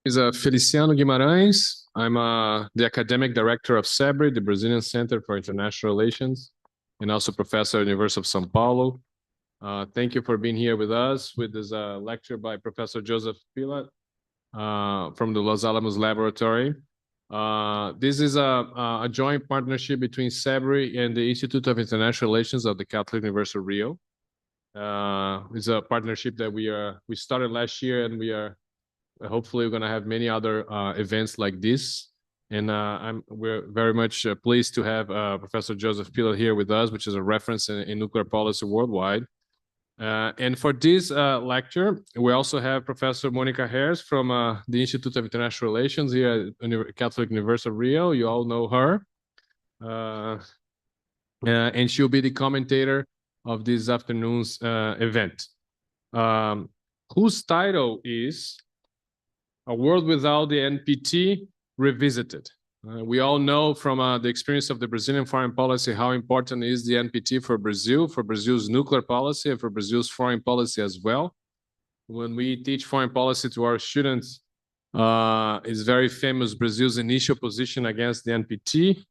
Is Feliciano Guimarães. I'm the academic director of SEBRE, the Brazilian Center for International Relations, and also professor at the University of São Paulo. Thank you for being here with us with this lecture by Professor Joseph Pilat from the Los Alamos Laboratory. This is a joint partnership between SEBRE and the Institute of International Relations of the Catholic University of Rio. It's a partnership that we started last year, and hopefully we're going to have many other events like this. And we're very much pleased to have Professor Joseph Pilat here with us, which is a reference in nuclear policy worldwide. And for this lecture, we also have Professor Monica Harris from the Institute of International Relations here at Catholic University of Rio. You all know her. And she'll be the commentator of this afternoon's event, whose title is A World Without the NPT Revisited. We all know from the experience of the Brazilian foreign policy how important is the NPT for Brazil, for Brazil's nuclear policy, and for Brazil's foreign policy as well. When we teach foreign policy to our students, it's very famous Brazil's initial position against the NPT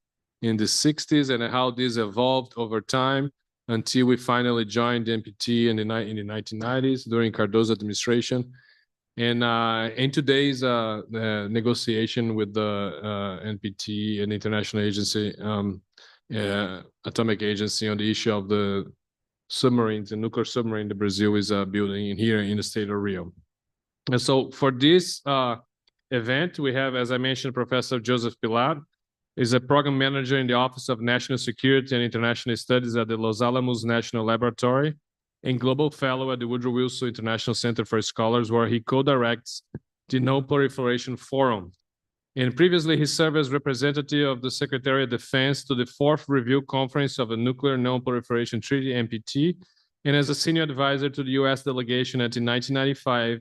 in the 60s and how this evolved over time until we finally joined the NPT in the 1990s during Cardoso administration. And in today's negotiation with the NPT and International Agency, Atomic Agency, on the issue of the submarines, the nuclear submarine that Brazil is building here in the state of Rio. And so for this event, we have, as I mentioned, Professor Joseph Pilat, is a program manager in the Office of National Security and International Studies at the Los Alamos National Laboratory, and Global Fellow at the Woodrow Wilson International Center for Scholars, where he co-directs the Non-Proliferation Forum. And previously, he served as representative of the Secretary of Defense to the 4th Review Conference of the Nuclear Non-Proliferation Treaty, NPT, and as a senior advisor to the U.S. delegation at the 1995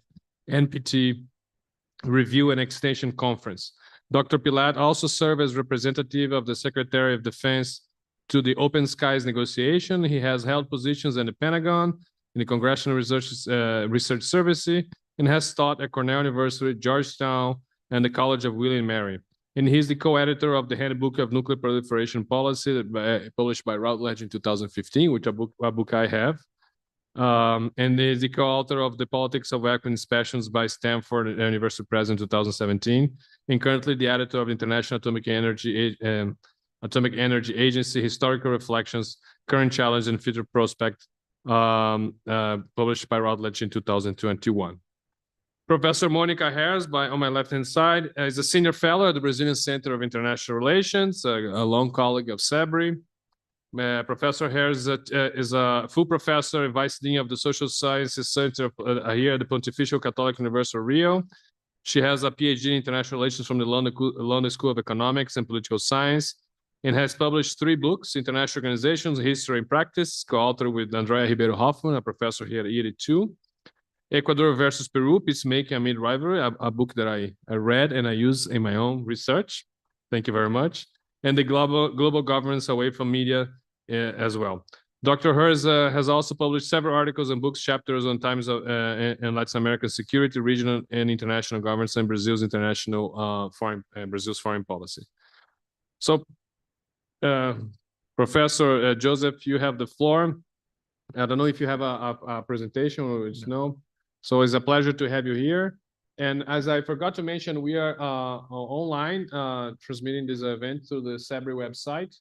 NPT Review and Extension Conference. Dr. Pilat also served as representative of the Secretary of Defense to the Open Skies negotiation. He has held positions in the Pentagon, in the Congressional Research Service, and has taught at Cornell University, Georgetown, and the College of William and Mary. And he's the co-editor of the Handbook of Nuclear Proliferation Policy, published by Routledge in 2015, which a book I have. And is the co-author of The Politics of Weapons Inspections by Stanford University Press in 2017, and currently the editor of the International Atomic Energy Agency, Historical Reflections, Current Challenge and Future Prospect, published by Routledge in 2021. Professor Monica Harris, on my left-hand side, is a senior fellow at the Brazilian Center of International Relations, a long colleague of SEBRE. Professor Harris is a full professor and vice dean of the Social Sciences Center here at the Pontifical Catholic University of Rio. She has a PhD in International Relations from the London School of Economics and Political Science, and has published 3 books: International Organizations, History and Practice, co-authored with Andrea Ribeiro Hoffman, a professor here at ED2. Ecuador versus Peru, Peacemaking Amid Rivalry, a book that I read and I use in my own research. Thank you very much. And the Global Governance Away from Media as well. Dr. Harris has also published several articles and books, chapters on times of in Latin American security, regional and international governance, and Brazil's Brazil's foreign policy. So, Professor Joseph, you have the floor. I don't know if you have a presentation or just no. So it's a pleasure to have you here. And as I forgot to mention, we are online transmitting this event through the SEBRE website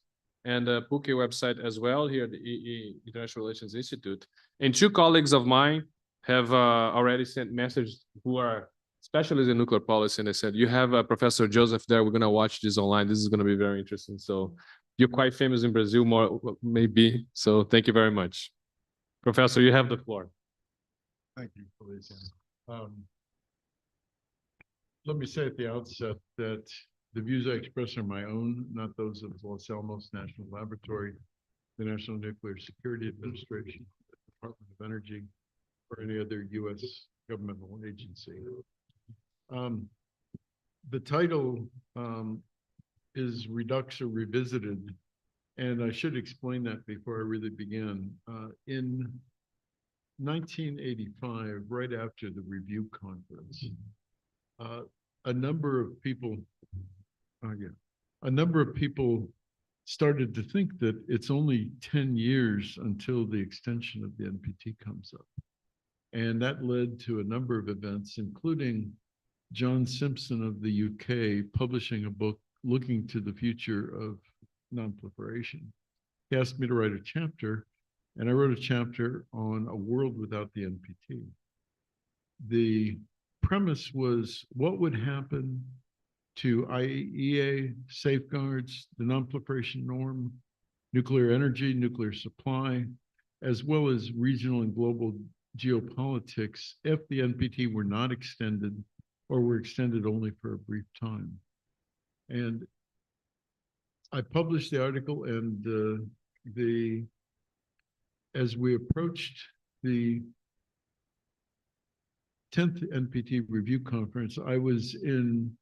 and the PUC website as well here at the International Relations Institute. And 2 colleagues of mine have already sent messages who are specialists in nuclear policy, and they said, you have Professor Joseph there, we're going to watch this online. This is going to be very interesting. So you're quite famous in Brazil, more maybe. So thank you very much. Professor, you have the floor. Thank you, Feliciano. Let me say at the outset that the views I express are my own, not those of Los Alamos National Laboratory, the National Nuclear Security Administration, the Department of Energy, or any other U.S. governmental agency. The title is Redux or Revisited, and I should explain that before I really begin. In 1985, right after the review conference, a number of people, a number of people started to think that it's only 10 years until the extension of the NPT comes up. And that led to a number of events, including John Simpson of the UK publishing a book looking to the future of nonproliferation. He asked me to write a chapter, and I wrote a chapter on a world without the NPT. The premise was what would happen to IAEA safeguards, the nonproliferation norm, nuclear energy, nuclear supply, as well as regional and global geopolitics if the NPT were not extended or were extended only for a brief time. And I published the article, and as we approached the 10th NPT review conference, I was in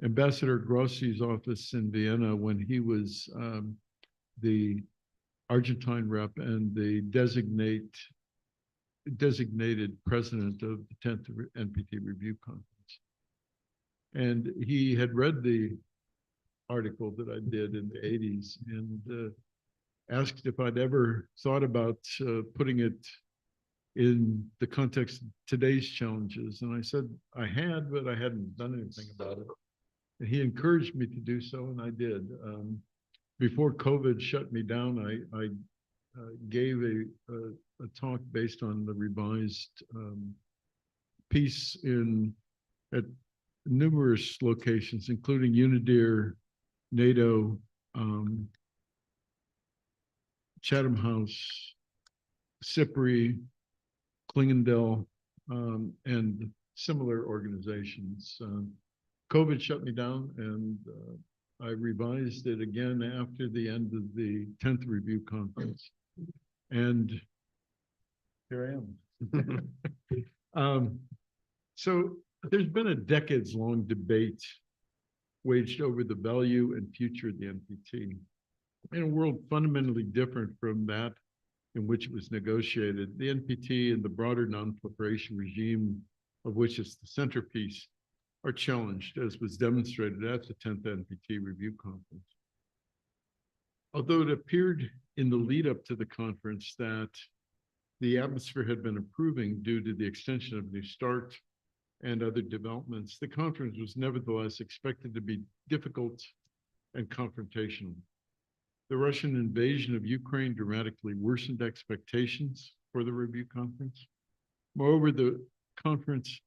Ambassador Grossi's office in Vienna when he was the Argentine rep and the designated president of the 10th NPT review conference. And he had read the article that I did in the 80s and asked if I'd ever thought about putting it in the context of today's challenges. And I said I had, but I hadn't done anything about it. And he encouraged me to do so, and I did. Before COVID shut me down, I gave a talk based on the revised piece at numerous locations, including Unidir, NATO, Chatham House, CIPRI, Klingendel, and similar organizations. COVID shut me down, and I revised it again after the end of the 10th review conference. And here I am. So there's been a decades-long debate waged over the value and future of the NPT in a world fundamentally different from that in which it was negotiated. The NPT and the broader non-proliferation regime, of which it's the centerpiece, are challenged, as was demonstrated at the 10th NPT review conference. Although it appeared in the lead up to the conference that the atmosphere had been improving due to the extension of New START and other developments, the conference was nevertheless expected to be difficult and confrontational. The Russian invasion of Ukraine dramatically worsened expectations for the review conference. Moreover, the conference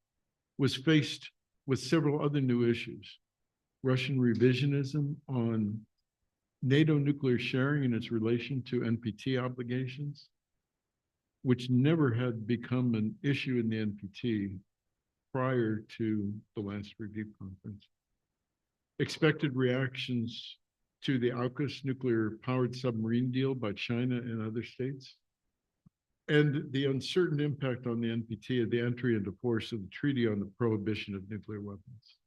was faced with several other new issues. Russian revisionism on NATO nuclear sharing and its relation to NPT obligations, which never had become an issue in the NPT prior to the last review conference. Expected reactions to the AUKUS nuclear-powered submarine deal by China and other states, and the uncertain impact on the NPT of the entry into force of the Treaty on the Prohibition of Nuclear Weapons.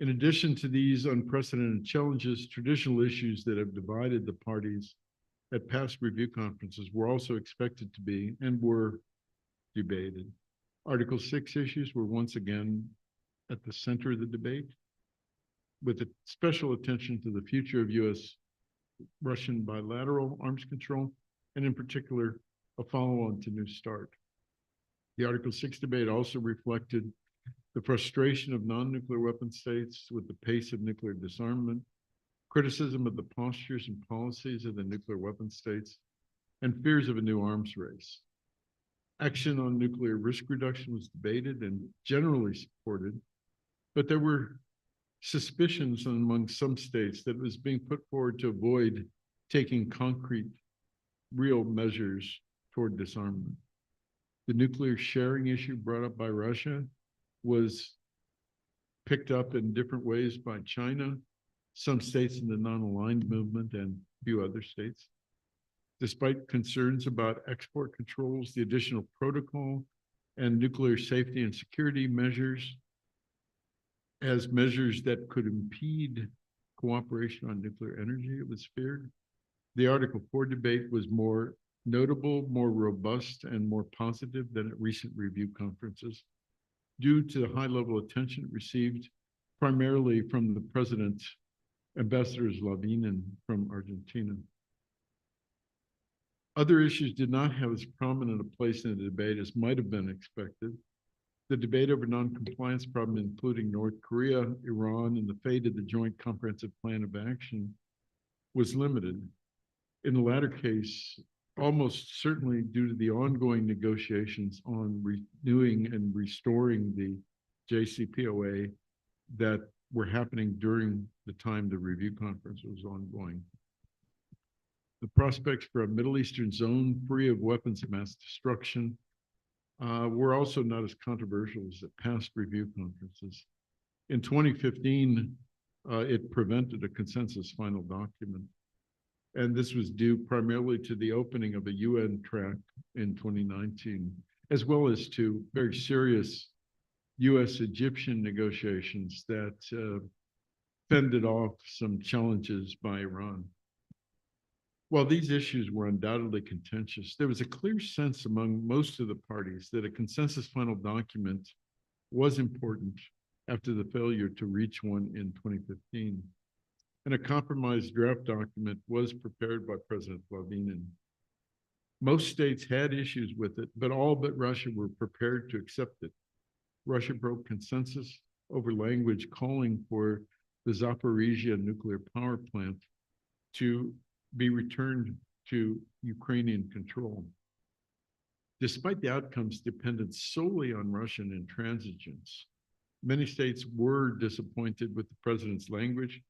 In addition to these unprecedented challenges, traditional issues that have divided the parties at past review conferences were also expected to be and were debated. Article 6 issues were once again at the center of the debate, with a special attention to the future of US-Russian bilateral arms control, and in particular, a follow-on to New START. The Article 6 debate also reflected the frustration of non-nuclear weapon states with the pace of nuclear disarmament, criticism of the postures and policies of the nuclear weapon states, and fears of a new arms race. Action on nuclear risk reduction was debated and generally supported, but there were suspicions among some states that it was being put forward to avoid taking concrete, real measures toward disarmament. The nuclear sharing issue brought up by Russia was picked up in different ways by China, some states in the non-aligned movement, and a few other states. Despite concerns about export controls, the additional protocol, and nuclear safety and security measures as measures that could impede cooperation on nuclear energy, it was feared. The Article 4 debate was more notable, more robust, and more positive than at recent review conferences. due to the high level of attention it received, primarily from the president, Ambassador Slavinin from Argentina. Other issues did not have as prominent a place in the debate as might have been expected. The debate over non-compliance problem, including North Korea, Iran, and the fate of the Joint Comprehensive Plan of Action, was limited. In the latter case, almost certainly due to the ongoing negotiations on renewing and restoring the JCPOA that were happening during the time the review conference was ongoing. The prospects for a Middle Eastern zone free of weapons of mass destruction were also not as controversial as the past review conferences. In 2015, it prevented a consensus final document. And this was due primarily to the opening of a UN track in 2019, as well as to very serious US-Egyptian negotiations that fended off some challenges by Iran. While these issues were undoubtedly contentious, there was a clear sense among most of the parties that a consensus final document was important after the failure to reach one in 2015. And a compromise draft document was prepared by President Slavinin. Most states had issues with it, but all but Russia were prepared to accept it. Russia broke consensus over language calling for the Zaporizhia nuclear power plant to be returned to Ukrainian control. Despite the outcomes dependent solely on Russian intransigence, many states were disappointed with the president's language,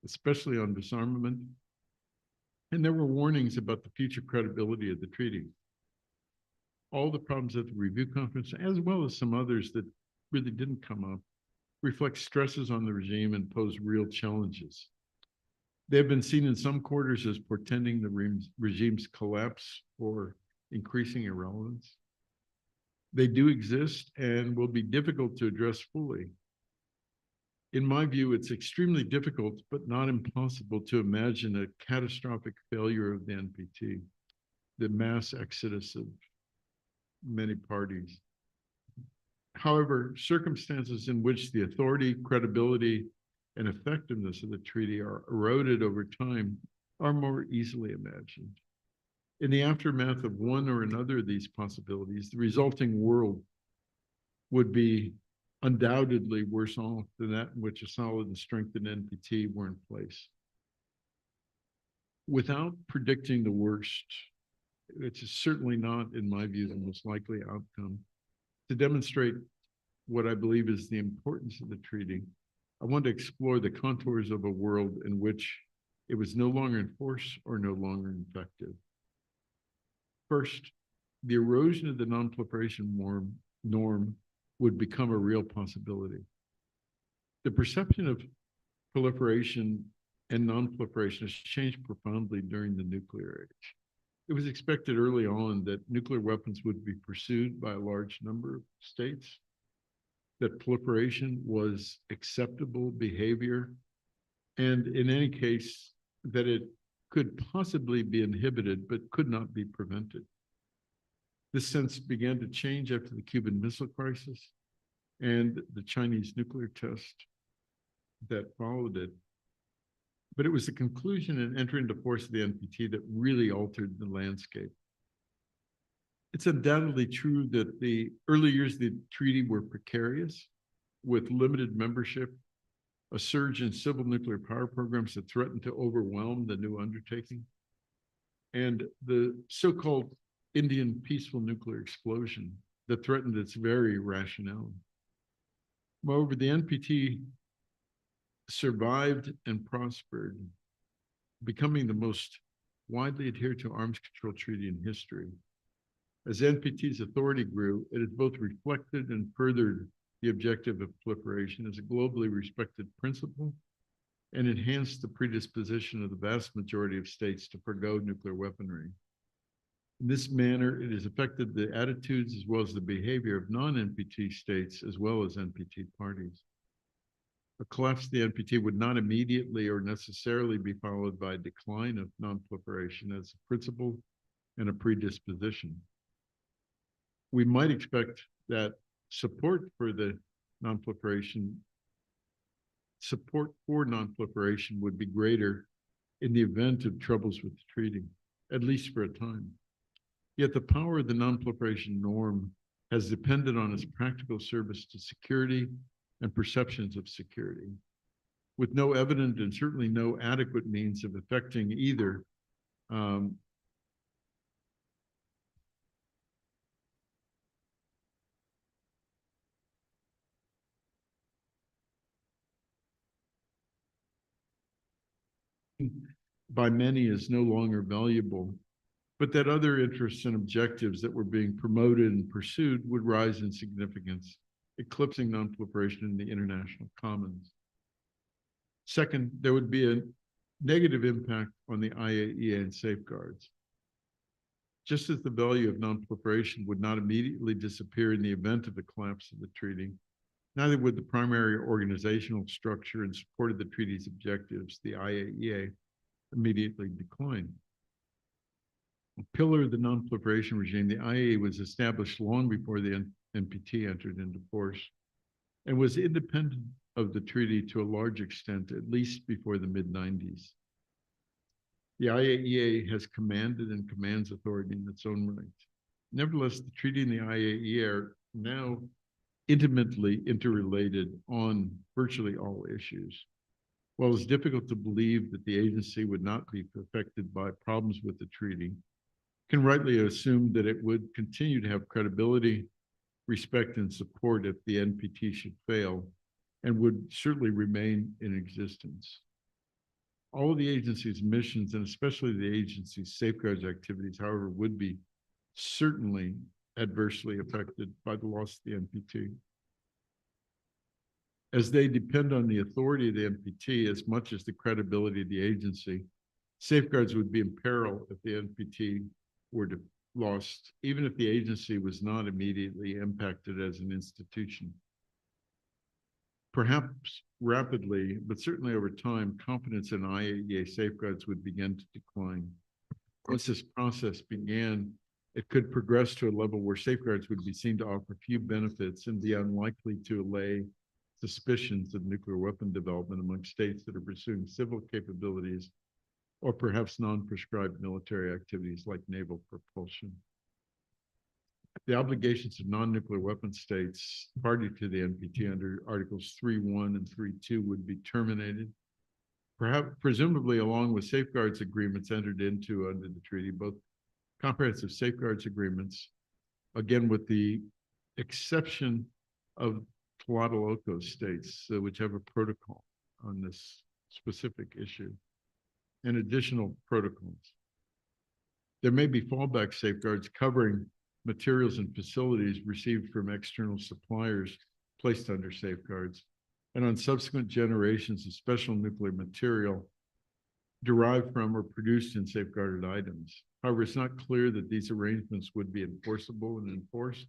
especially on disarmament, and there were warnings about the future credibility of the treaty. All the problems at the review conference, as well as some others that really didn't come up, reflect stresses on the regime and pose real challenges. They have been seen in some quarters as portending the regime's collapse or increasing irrelevance. They do exist and will be difficult to address fully. In my view, it's extremely difficult, but not impossible, to imagine a catastrophic failure of the NPT, the mass exodus of many parties. However, circumstances in which the authority, credibility, and effectiveness of the treaty are eroded over time are more easily imagined. In the aftermath of one or another of these possibilities, the resulting world would be undoubtedly worse off than that in which a solid and strengthened NPT were in place. Without predicting the worst, it's certainly not, in my view, the most likely outcome. To demonstrate what I believe is the importance of the treaty, I want to explore the contours of a world in which it was no longer in force or no longer effective. First, the erosion of the non-proliferation norm would become a real possibility. The perception of proliferation and non-proliferation has changed profoundly during the nuclear age. It was expected early on that nuclear weapons would be pursued by a large number of states, that proliferation was acceptable behavior, and in any case, that it could possibly be inhibited but could not be prevented. This sense began to change after the Cuban Missile Crisis and the Chinese nuclear test that followed it. But it was the conclusion and entry into force of the NPT that really altered the landscape. It's undoubtedly true that the early years of the treaty were precarious, with limited membership, a surge in civil nuclear power programs that threatened to overwhelm the new undertaking, and the so-called Indian peaceful nuclear explosion that threatened its very rationale. Moreover, the NPT survived and prospered, becoming the most widely adhered to arms control treaty in history. As NPT's authority grew, it has both reflected and furthered the objective of proliferation as a globally respected principle and enhanced the predisposition of the vast majority of states to forgo nuclear weaponry. In this manner, it has affected the attitudes as well as the behavior of non-NPT states as well as NPT parties. A collapse of the NPT would not immediately or necessarily be followed by a decline of non-proliferation as a principle and a predisposition. We might expect that support for nonproliferation would be greater in the event of troubles with the treaty, at least for a time. Yet the power of the nonproliferation norm has depended on its practical service to security and perceptions of security, with no evident and certainly no adequate means of affecting either by many is no longer valuable, but that other interests and objectives that were being promoted and pursued would rise in significance, eclipsing nonproliferation in the international commons. Second, there would be a negative impact on the IAEA and safeguards. Just as the value of nonproliferation would not immediately disappear in the event of the collapse of the treaty, neither would the primary organizational structure in support of the treaty's objectives, the IAEA, immediately decline. A pillar of the nonproliferation regime, the IAEA was established long before the NPT entered into force and was independent of the treaty to a large extent, at least before the mid-90s. The IAEA has commanded and commands authority in its own right. Nevertheless, the treaty and the IAEA are now intimately interrelated on virtually all issues. While it's difficult to believe that the agency would not be affected by problems with the treaty, can rightly assume that it would continue to have credibility, respect, and support if the NPT should fail, and would certainly remain in existence. All of the agency's missions, and especially the agency's safeguards activities, however, would be certainly adversely affected by the loss of the NPT. As they depend on the authority of the NPT as much as the credibility of the agency, safeguards would be in peril if the NPT were lost, even if the agency was not immediately impacted as an institution. Perhaps rapidly, but certainly over time, confidence in IAEA safeguards would begin to decline. Once this process began, it could progress to a level where safeguards would be seen to offer few benefits and be unlikely to allay suspicions of nuclear weapon development among states that are pursuing civil capabilities or perhaps non-prescribed military activities like naval propulsion. The obligations of non-nuclear weapon states party to the NPT under Articles 3.1 and 3.2 would be terminated, perhaps presumably along with safeguards agreements entered into under the treaty, both comprehensive safeguards agreements, again with the exception of Tlatelolco states, which have a protocol on this specific issue, and additional protocols. There may be fallback safeguards covering materials and facilities received from external suppliers placed under safeguards, and on subsequent generations of special nuclear material derived from or produced in safeguarded items. However, it's not clear that these arrangements would be enforceable and enforced.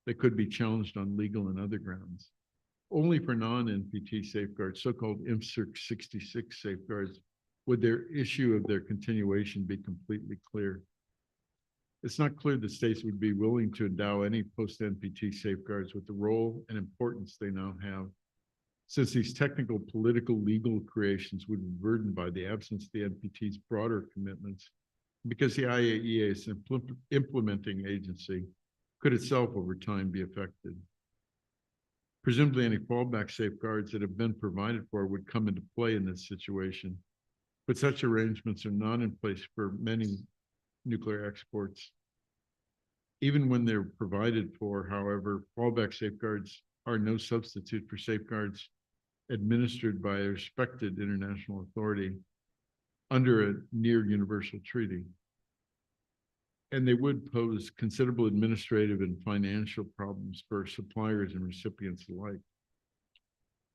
They could be challenged on legal and other grounds. Only for non-NPT safeguards, so-called IMCIRC 66 safeguards, would their issue of their continuation be completely clear. It's not clear that states would be willing to endow any post-NPT safeguards with the role and importance they now have, since these technical, political, legal creations would be burdened by the absence of the NPT's broader commitments, because the IAEA is an implementing agency, could itself over time be affected. Presumably any fallback safeguards that have been provided for would come into play in this situation, but such arrangements are not in place for many nuclear exports. Even when they're provided for, however, fallback safeguards are no substitute for safeguards administered by a respected international authority under a near universal treaty. And they would pose considerable administrative and financial problems for suppliers and recipients alike.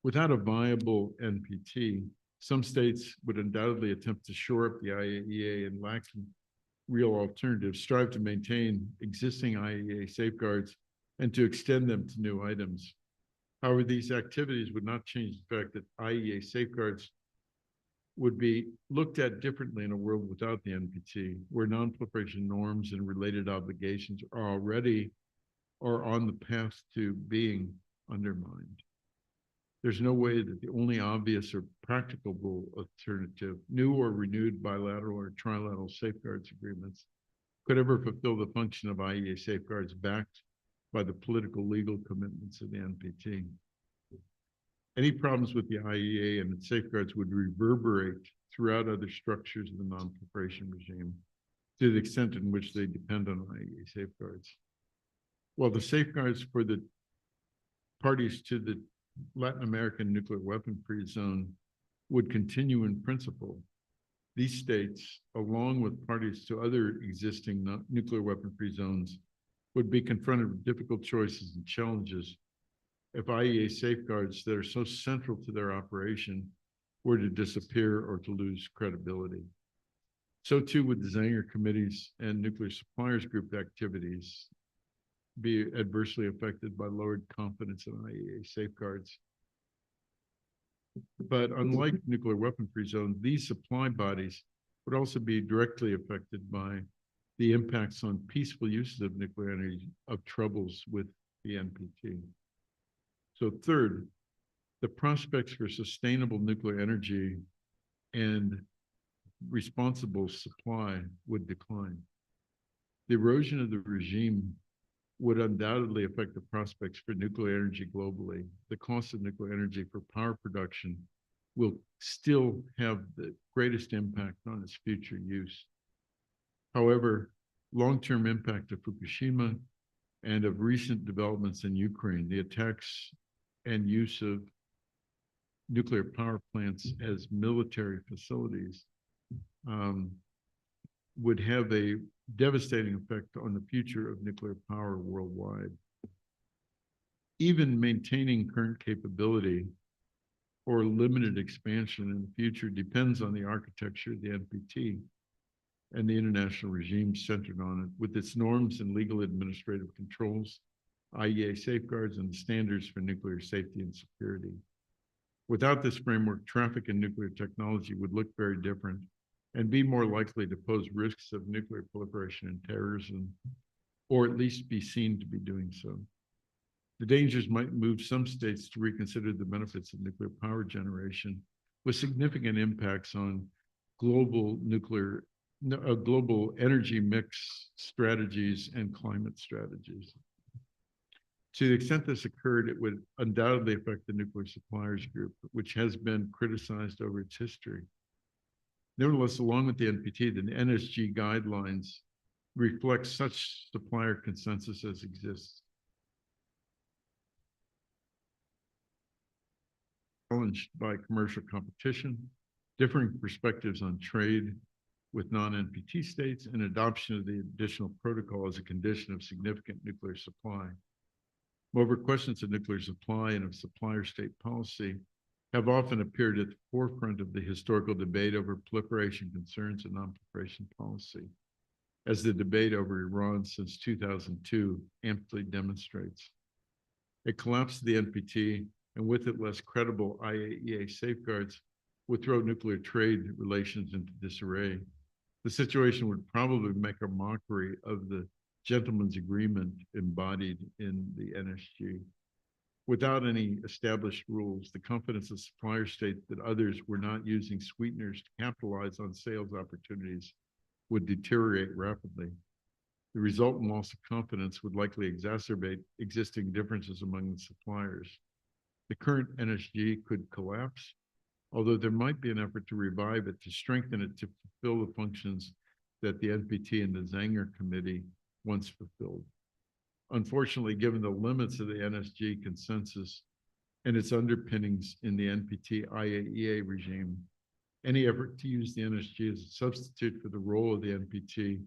Without a viable NPT, some states would undoubtedly attempt to shore up the IAEA and, lacking real alternatives, strive to maintain existing IAEA safeguards and to extend them to new items. However, these activities would not change the fact that IAEA safeguards would be looked at differently in a world without the NPT, where non-proliferation norms and related obligations are already are on the path to being undermined. There's no way that the only obvious or practicable alternative, new or renewed bilateral or trilateral safeguards agreements, could ever fulfill the function of IEA safeguards backed by the political legal commitments of the NPT. Any problems with the IEA and its safeguards would reverberate throughout other structures of the non-proliferation regime to the extent in which they depend on IEA safeguards. While the safeguards for the parties to the Latin American nuclear weapon-free zone would continue in principle, these states, along with parties to other existing nuclear weapon-free zones, would be confronted with difficult choices and challenges if IEA safeguards that are so central to their operation were to disappear or to lose credibility. So too would the Zanger committees and nuclear suppliers group activities be adversely affected by lowered confidence in IEA safeguards. But unlike nuclear weapon-free zones, these supply bodies would also be directly affected by the impacts on peaceful uses of nuclear energy of troubles with the NPT. So third, the prospects for sustainable nuclear energy and responsible supply would decline. The erosion of the regime would undoubtedly affect the prospects for nuclear energy globally. The cost of nuclear energy for power production will still have the greatest impact on its future use. However, long-term impact of Fukushima and of recent developments in Ukraine, the attacks and use of nuclear power plants as military facilities would have a devastating effect on the future of nuclear power worldwide. Even maintaining current capability or limited expansion in the future depends on the architecture of the NPT and the international regime centered on it, with its norms and legal administrative controls, IEA safeguards, and standards for nuclear safety and security. Without this framework, traffic in nuclear technology would look very different and be more likely to pose risks of nuclear proliferation and terrorism, or at least be seen to be doing so. The dangers might move some states to reconsider the benefits of nuclear power generation, with significant impacts on global energy mix strategies and climate strategies. To the extent this occurred, it would undoubtedly affect the nuclear suppliers group, which has been criticized over its history. Nevertheless, along with the NPT, the NSG guidelines reflect such supplier consensus as exists. Challenged by commercial competition, differing perspectives on trade with non-NPT states, and adoption of the additional protocol as a condition of significant nuclear supply. Moreover, questions of nuclear supply and of supplier state policy have often appeared at the forefront of the historical debate over proliferation concerns and non-proliferation policy, as the debate over Iran since 2002 amply demonstrates. A collapse of the NPT, and with it less credible IAEA safeguards, would throw nuclear trade relations into disarray. The situation would probably make a mockery of the gentleman's agreement embodied in the NSG. Without any established rules, the confidence of supplier states that others were not using sweeteners to capitalize on sales opportunities would deteriorate rapidly. The resultant loss of confidence would likely exacerbate existing differences among the suppliers. The current NSG could collapse, although there might be an effort to revive it, to strengthen it, to fulfill the functions that the NPT and the Zanger Committee once fulfilled. Unfortunately, given the limits of the NSG consensus and its underpinnings in the NPT IAEA regime, any effort to use the NSG as a substitute for the role of the NPT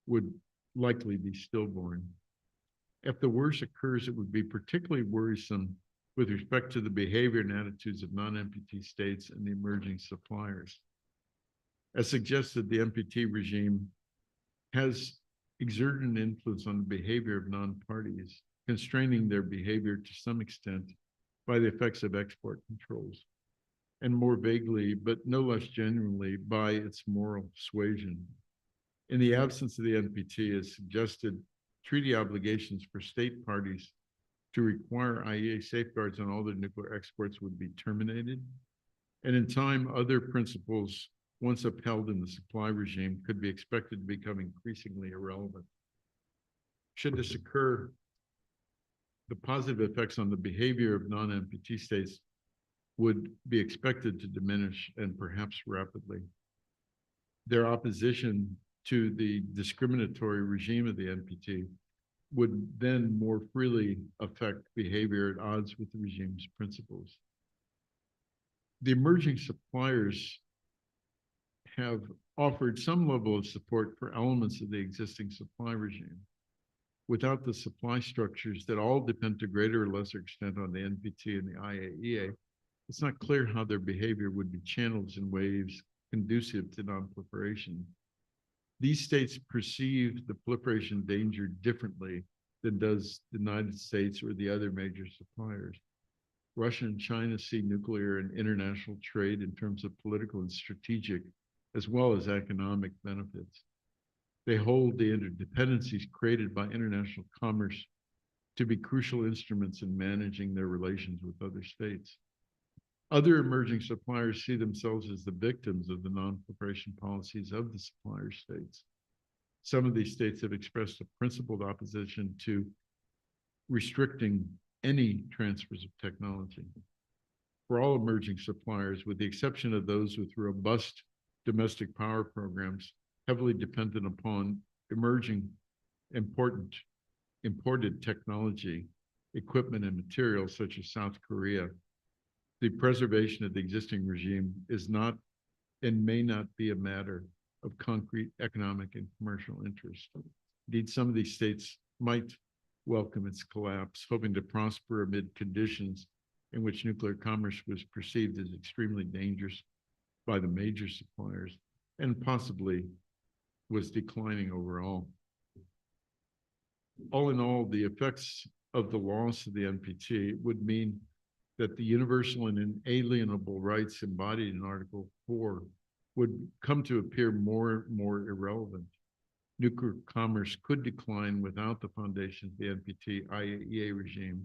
would likely be stillborn. If the worst occurs, it would be particularly worrisome with respect to the behavior and attitudes of non-NPT states and the emerging suppliers. As suggested, the NPT regime has exerted an influence on the behavior of non-parties, constraining their behavior to some extent by the effects of export controls, and more vaguely, but no less genuinely, by its moral suasion. In the absence of the NPT, as suggested, treaty obligations for state parties to require IEA safeguards on all their nuclear exports would be terminated. And in time, other principles once upheld in the supply regime could be expected to become increasingly irrelevant. Should this occur, the positive effects on the behavior of non-NPT states would be expected to diminish, and perhaps rapidly. Their opposition to the discriminatory regime of the NPT would then more freely affect behavior at odds with the regime's principles. The emerging suppliers have offered some level of support for elements of the existing supply regime. Without the supply structures that all depend to greater or lesser extent on the NPT and the IAEA, it's not clear how their behavior would be channeled in ways conducive to non-proliferation. These states perceive the proliferation danger differently than does the United States or the other major suppliers. Russia and China see nuclear and international trade in terms of political and strategic, as well as economic benefits. They hold the interdependencies created by international commerce to be crucial instruments in managing their relations with other states. Other emerging suppliers see themselves as the victims of the non-proliferation policies of the supplier states. Some of these states have expressed a principled opposition to restricting any transfers of technology. For all emerging suppliers, with the exception of those with robust domestic power programs, heavily dependent upon emerging imported technology, equipment, and materials such as South Korea, the preservation of the existing regime is not and may not be a matter of concrete economic and commercial interest. Indeed, some of these states might welcome its collapse, hoping to prosper amid conditions in which nuclear commerce was perceived as extremely dangerous by the major suppliers and possibly was declining overall. All in all, the effects of the loss of the NPT would mean that the universal and inalienable rights embodied in Article 4 would come to appear more and more irrelevant. Nuclear commerce could decline without the foundation of the NPT IAEA regime,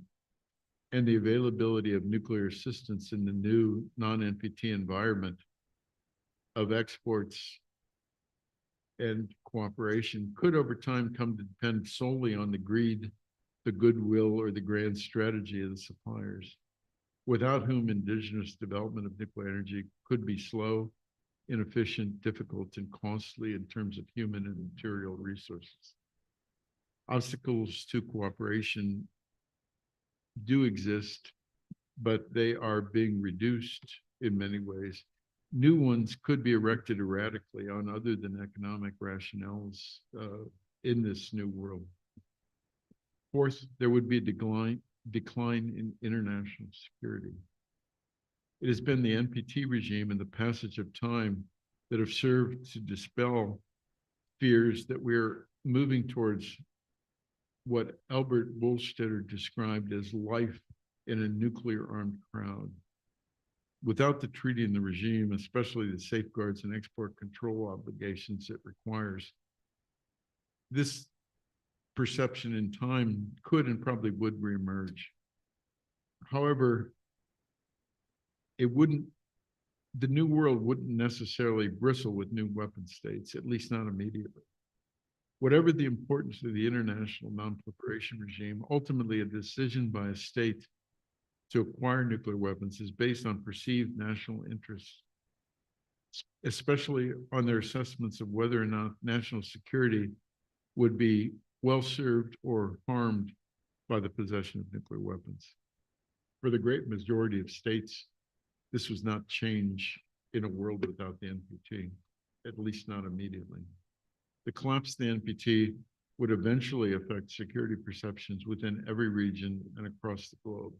and the availability of nuclear assistance in the new non-NPT environment of exports and cooperation could over time come to depend solely on the greed, the goodwill, or the grand strategy of the suppliers, without whom indigenous development of nuclear energy could be slow, inefficient, difficult, and costly in terms of human and material resources. Obstacles to cooperation do exist, but they are being reduced in many ways. New ones could be erected erratically on other than economic rationales in this new world. Fourth, there would be a decline in international security. It has been the NPT regime and the passage of time that have served to dispel fears that we're moving towards what Albert Wohlstetter described as life in a nuclear-armed crowd. Without the treaty and the regime, especially the safeguards and export control obligations it requires, this perception in time could and probably would reemerge. However, the new world wouldn't necessarily bristle with new weapon states, at least not immediately. Whatever the importance of the international non-proliferation regime, ultimately a decision by a state to acquire nuclear weapons is based on perceived national interests, especially on their assessments of whether or not national security would be well served or harmed by the possession of nuclear weapons. For the great majority of states, this was not change in a world without the NPT, at least not immediately. The collapse of the NPT would eventually affect security perceptions within every region and across the globe.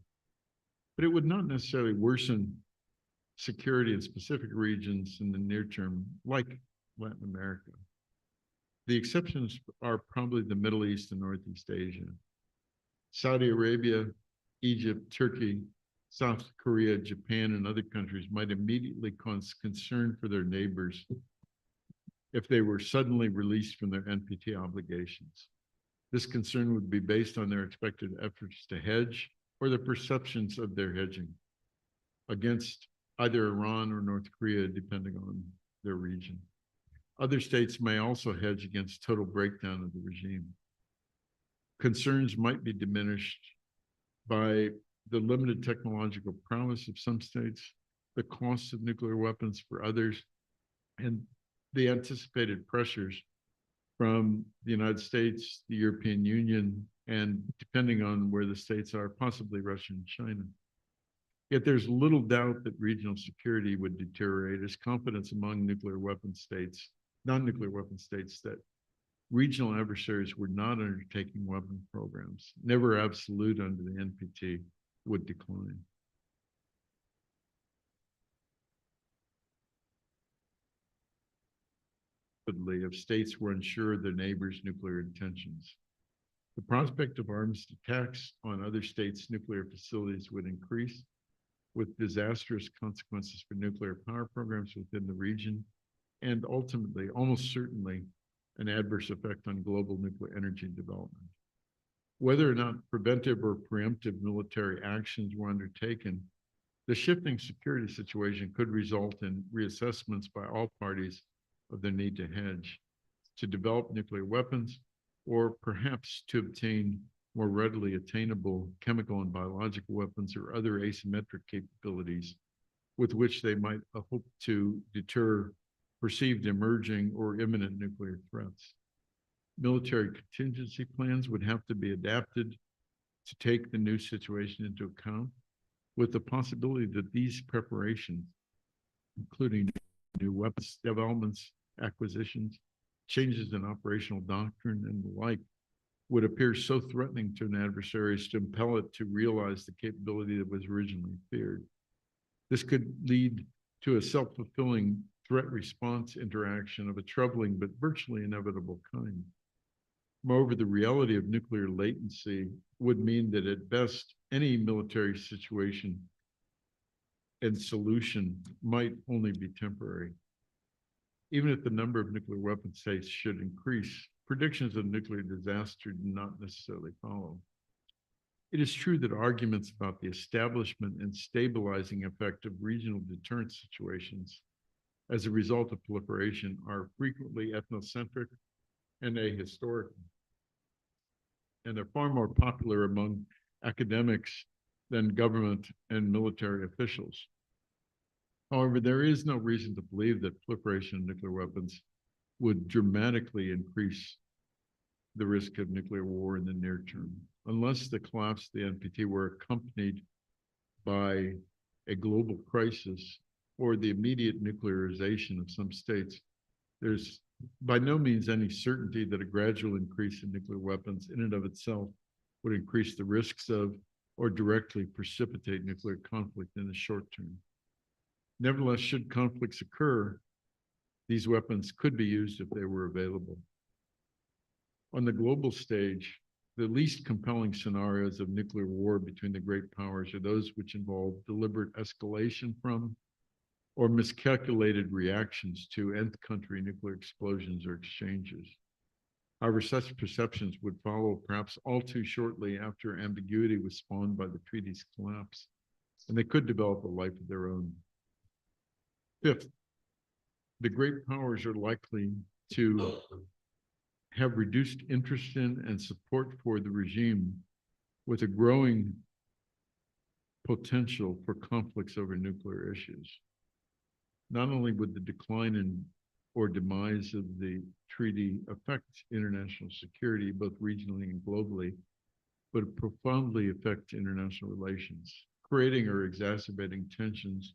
But it would not necessarily worsen security in specific regions in the near term, like Latin America. The exceptions are probably the Middle East and Northeast Asia. Saudi Arabia, Egypt, Turkey, South Korea, Japan, and other countries might immediately cause concern for their neighbors if they were suddenly released from their NPT obligations. This concern would be based on their expected efforts to hedge or the perceptions of their hedging against either Iran or North Korea, depending on their region. Other states may also hedge against total breakdown of the regime. Concerns might be diminished by the limited technological prowess of some states, the cost of nuclear weapons for others, and the anticipated pressures from the United States, the European Union, and depending on where the states are, possibly Russia and China. Yet there's little doubt that regional security would deteriorate as confidence among nuclear weapon states, non-nuclear weapon states, that regional adversaries were not undertaking weapon programs, never absolute under the NPT, would decline. If states were unsure of their neighbors' nuclear intentions. The prospect of arms attacks on other states' nuclear facilities would increase, with disastrous consequences for nuclear power programs within the region, and ultimately, almost certainly, an adverse effect on global nuclear energy development. Whether or not preventive or preemptive military actions were undertaken, the shifting security situation could result in reassessments by all parties of their need to hedge, to develop nuclear weapons, or perhaps to obtain more readily attainable chemical and biological weapons or other asymmetric capabilities with which they might hope to deter perceived emerging or imminent nuclear threats. Military contingency plans would have to be adapted to take the new situation into account, with the possibility that these preparations, including new weapons developments, acquisitions, changes in operational doctrine, and the like, would appear so threatening to an adversary as to impel it to realize the capability that was originally feared. This could lead to a self-fulfilling threat response interaction of a troubling but virtually inevitable kind. Moreover, the reality of nuclear latency would mean that at best, any military situation and solution might only be temporary. Even if the number of nuclear weapon states should increase, predictions of nuclear disaster do not necessarily follow. It is true that arguments about the establishment and stabilizing effect of regional deterrence situations as a result of proliferation are frequently ethnocentric and ahistorical, and are far more popular among academics than government and military officials. However, there is no reason to believe that proliferation of nuclear weapons would dramatically increase the risk of nuclear war in the near term, unless the collapse of the NPT were accompanied by a global crisis or the immediate nuclearization of some states. There's by no means any certainty that a gradual increase in nuclear weapons in and of itself would increase the risks of or directly precipitate nuclear conflict in the short term. Nevertheless, should conflicts occur, these weapons could be used if they were available. On the global stage, the least compelling scenarios of nuclear war between the great powers are those which involve deliberate escalation from or miscalculated reactions to nth country nuclear explosions or exchanges. However, such perceptions would follow perhaps all too shortly after ambiguity was spawned by the treaty's collapse, and they could develop a life of their own. Fifth, the great powers are likely to have reduced interest in and support for the regime, with a growing potential for conflicts over nuclear issues. Not only would the decline in or demise of the treaty affect international security, both regionally and globally, but profoundly affect international relations, creating or exacerbating tensions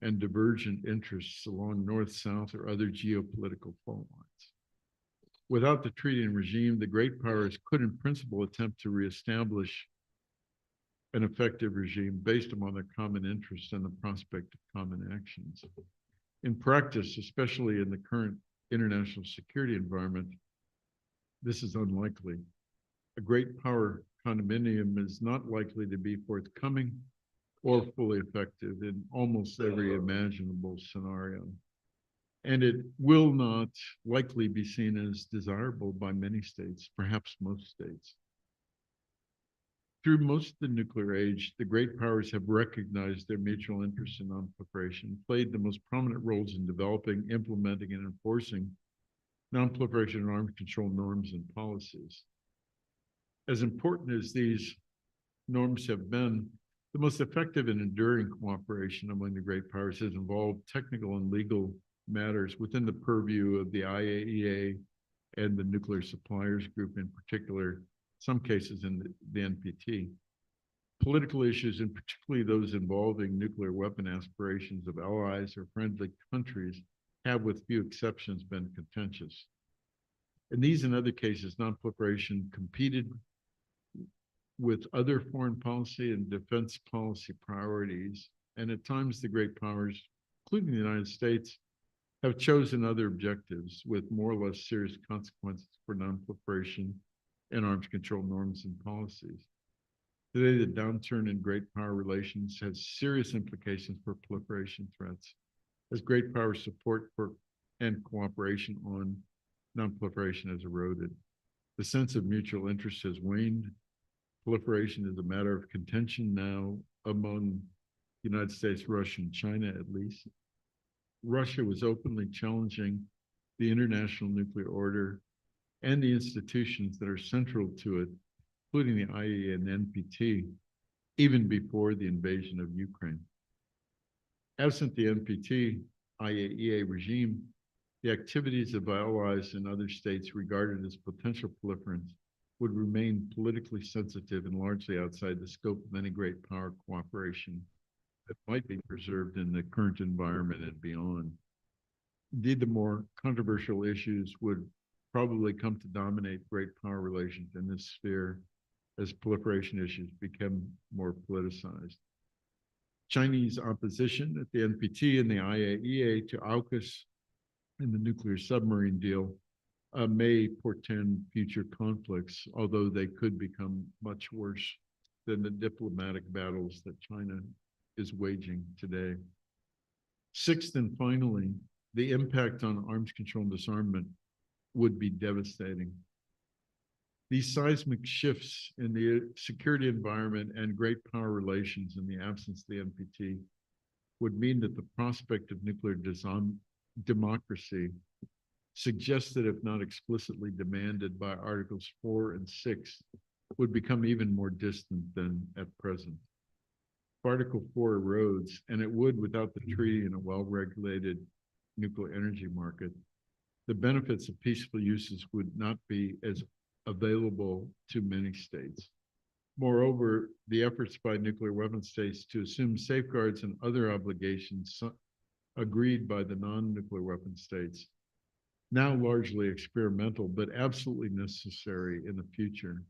and divergent interests along north-south or other geopolitical fault lines. Without the treaty and regime, the great powers could in principle attempt to reestablish an effective regime based upon their common interests and the prospect of common actions. In practice, especially in the current international security environment, this is unlikely. A great power condominium is not likely to be forthcoming or fully effective in almost every imaginable scenario. And it will not likely be seen as desirable by many states, perhaps most states. Through most of the nuclear age, the great powers have recognized their mutual interest in nonproliferation, played the most prominent roles in developing, implementing, and enforcing nonproliferation and arms control norms and policies. As important as these norms have been, the most effective and enduring cooperation among the great powers has involved technical and legal matters within the purview of the IAEA and the Nuclear Suppliers Group in particular, some cases in the NPT. Political issues, and particularly those involving nuclear weapon aspirations of allies or friendly countries, have, with few exceptions, been contentious. In these and other cases, nonproliferation competed with other foreign policy and defense policy priorities, and at times the great powers, including the United States, have chosen other objectives with more or less serious consequences for nonproliferation and arms control norms and policies. Today, the downturn in great power relations has serious implications for proliferation threats, as great power support for and cooperation on nonproliferation has eroded. The sense of mutual interest has waned. Proliferation is a matter of contention now among the United States, Russia, and China, at least. Russia was openly challenging the international nuclear order and the institutions that are central to it, including the IAEA and the NPT, even before the invasion of Ukraine. Absent the NPT IAEA regime, the activities of allies and other states regarded as potential proliferants would remain politically sensitive and largely outside the scope of any great power cooperation that might be preserved in the current environment and beyond. Indeed, the more controversial issues would probably come to dominate great power relations in this sphere as proliferation issues become more politicized. Chinese opposition at the NPT and the IAEA to AUKUS and the nuclear submarine deal may portend future conflicts, although they could become much worse than the diplomatic battles that China is waging today. Sixth and finally, the impact on arms control and disarmament would be devastating. These seismic shifts in the security environment and great power relations in the absence of the NPT would mean that the prospect of nuclear democracy, suggested if not explicitly demanded by Articles 4 and 6, would become even more distant than at present. If Article 4 erodes, and it would without the treaty and a well-regulated nuclear energy market, the benefits of peaceful uses would not be as available to many states. Moreover, the efforts by nuclear weapon states to assume safeguards and other obligations agreed by the non-nuclear weapon states, now largely experimental, but absolutely necessary in the future,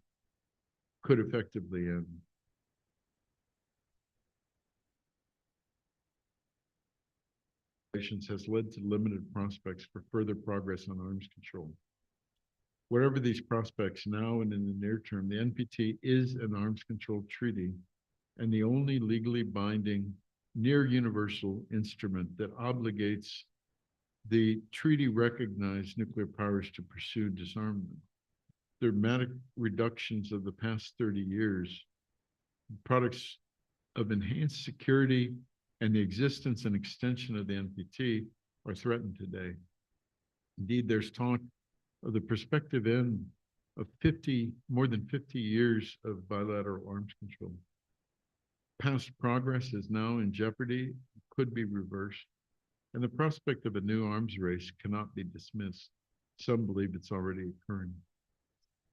could effectively end. Has led to limited prospects for further progress on arms control. Whatever these prospects now and in the near term, the NPT is an arms control treaty and the only legally binding near universal instrument that obligates the treaty recognized nuclear powers to pursue disarmament. The dramatic reductions of the past 30 years, products of enhanced security and the existence and extension of the NPT are threatened today. Indeed, there's talk of the prospective end of more than 50 years of bilateral arms control. Past progress is now in jeopardy, could be reversed, and the prospect of a new arms race cannot be dismissed. Some believe it's already occurring.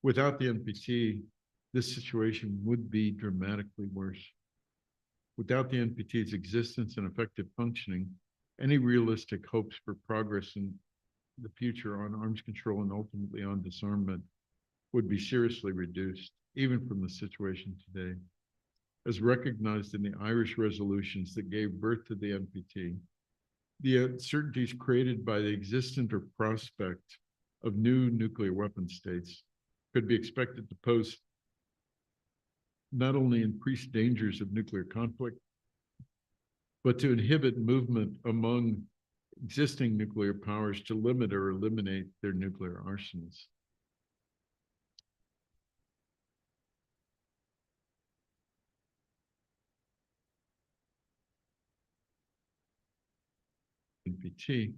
Without the NPT, this situation would be dramatically worse. Without the NPT's existence and effective functioning, any realistic hopes for progress in the future on arms control and ultimately on disarmament would be seriously reduced, even from the situation today. As recognized in the Irish resolutions that gave birth to the NPT, the uncertainties created by the existence or prospect of new nuclear weapon states could be expected to pose not only increased dangers of nuclear conflict, but to inhibit movement among existing nuclear powers to limit or eliminate their nuclear arsenals. NPT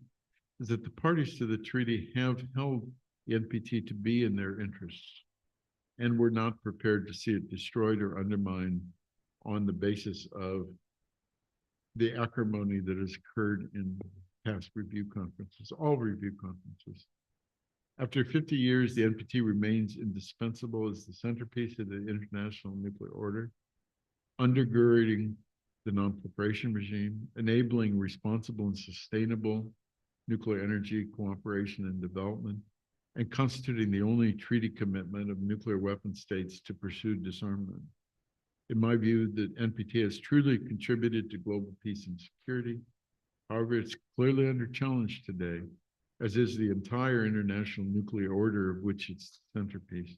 is that the parties to the treaty have held the NPT to be in their interests and were not prepared to see it destroyed or undermined on the basis of the acrimony that has occurred in past review conferences, all review conferences. After 50 years, the NPT remains indispensable as the centerpiece of the international nuclear order, undergirding the non-proliferation regime, enabling responsible and sustainable nuclear energy cooperation and development, and constituting the only treaty commitment of nuclear weapon states to pursue disarmament. In my view, the NPT has truly contributed to global peace and security. However, it's clearly under challenge today, as is the entire international nuclear order of which it's the centerpiece.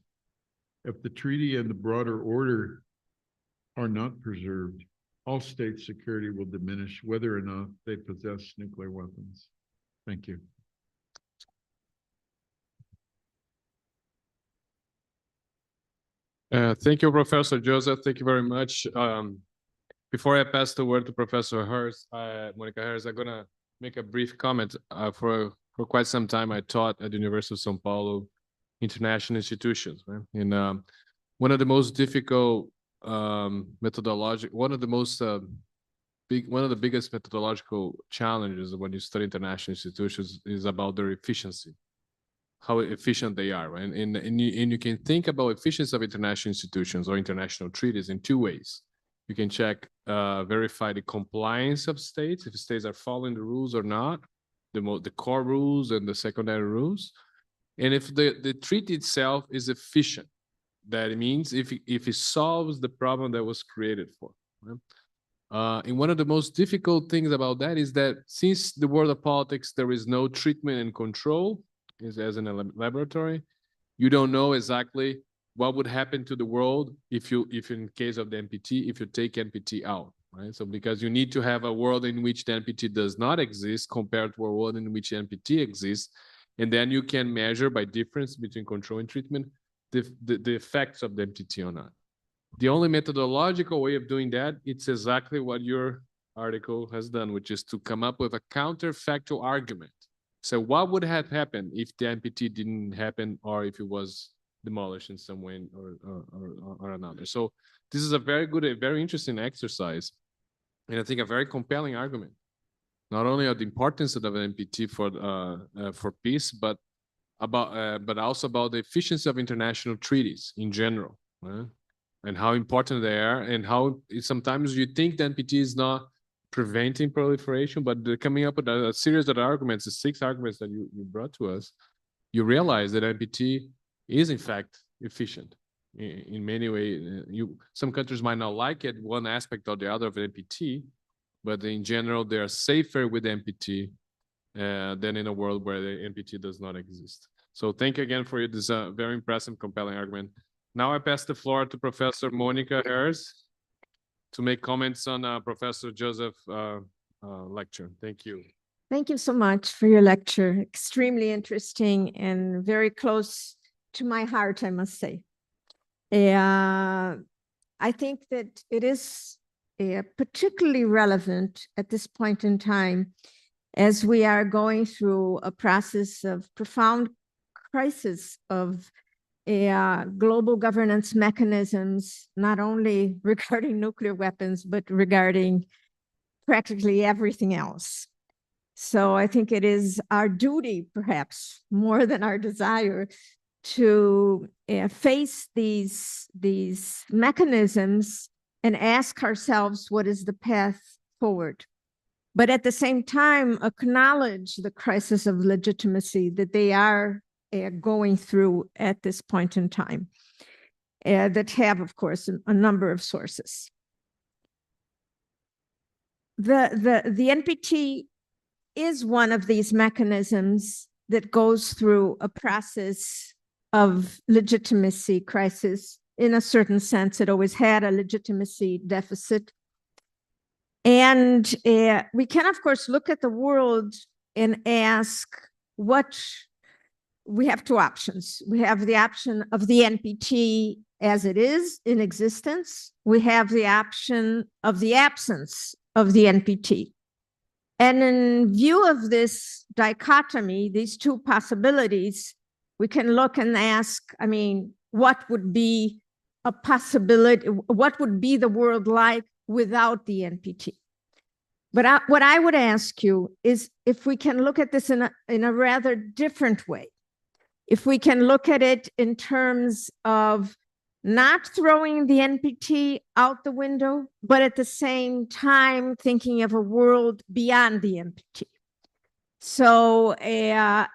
If the treaty and the broader order are not preserved, all state security will diminish whether or not they possess nuclear weapons. Thank you. Thank you, Professor Joseph. Thank you very much. Before I pass the word to Professor Harris, Monica Harris, I'm gonna make a brief comment. For quite some time, I taught at the University of São Paulo international institutions, right? And one of the most difficult methodological, one of the biggest methodological challenges when you study international institutions is about their efficiency, how efficient they are, right? And you can think about efficiency of international institutions or international treaties in two ways. You can check, verify the compliance of states, if states are following the rules or not, the core rules and the secondary rules. And if the treaty itself is efficient, that means if it solves the problem that was created for. Right? And one of the most difficult things about that is that since the world of politics, there is no treatment and control, as in a laboratory, you don't know exactly what would happen to the world if in case of the NPT, if you take NPT out, right? So because you need to have a world in which the NPT does not exist compared to a world in which NPT exists, and then you can measure by difference between control and treatment the effects of the NPT or not. The only methodological way of doing that, it's exactly what your article has done, which is to come up with a counterfactual argument. So what would have happened if the NPT didn't happen or if it was demolished in some way or another? So this is a very good, a very interesting exercise, and I think a very compelling argument, not only of the importance of the NPT for peace, but also about the efficiency of international treaties in general, right? And how important they are, and how sometimes you think the NPT is not preventing proliferation, but they're coming up with a series of arguments, the 6 arguments that you brought to us, you realize that NPT is in fact efficient in many ways. Some countries might not like it, one aspect or the other of NPT, but in general, they are safer with NPT than in a world where the NPT does not exist. So thank you again for this very impressive, compelling argument. Now I pass the floor to Professor Monica Harris to make comments on Professor Joseph's lecture. Thank you. Thank you so much for your lecture. Extremely interesting and very close to my heart, I must say. I think that it is particularly relevant at this point in time as we are going through a process of profound crisis of global governance mechanisms, not only regarding nuclear weapons, but regarding practically everything else. So I think it is our duty, perhaps more than our desire, to face these mechanisms and ask ourselves what is the path forward. But at the same time, acknowledge the crisis of legitimacy that they are going through at this point in time, that have, of course, a number of sources. The NPT is one of these mechanisms that goes through a process of legitimacy crisis. In a certain sense, it always had a legitimacy deficit. And we can, of course, look at the world and ask what we have two options. We have the option of the NPT as it is in existence. We have the option of the absence of the NPT. And in view of this dichotomy, these two possibilities, we can look and ask, I mean, what would be a possibility? What would be the world like without the NPT? But what I would ask you is if we can look at this in a rather different way. If we can look at it in terms of not throwing the NPT out the window, but at the same time thinking of a world beyond the NPT. So, and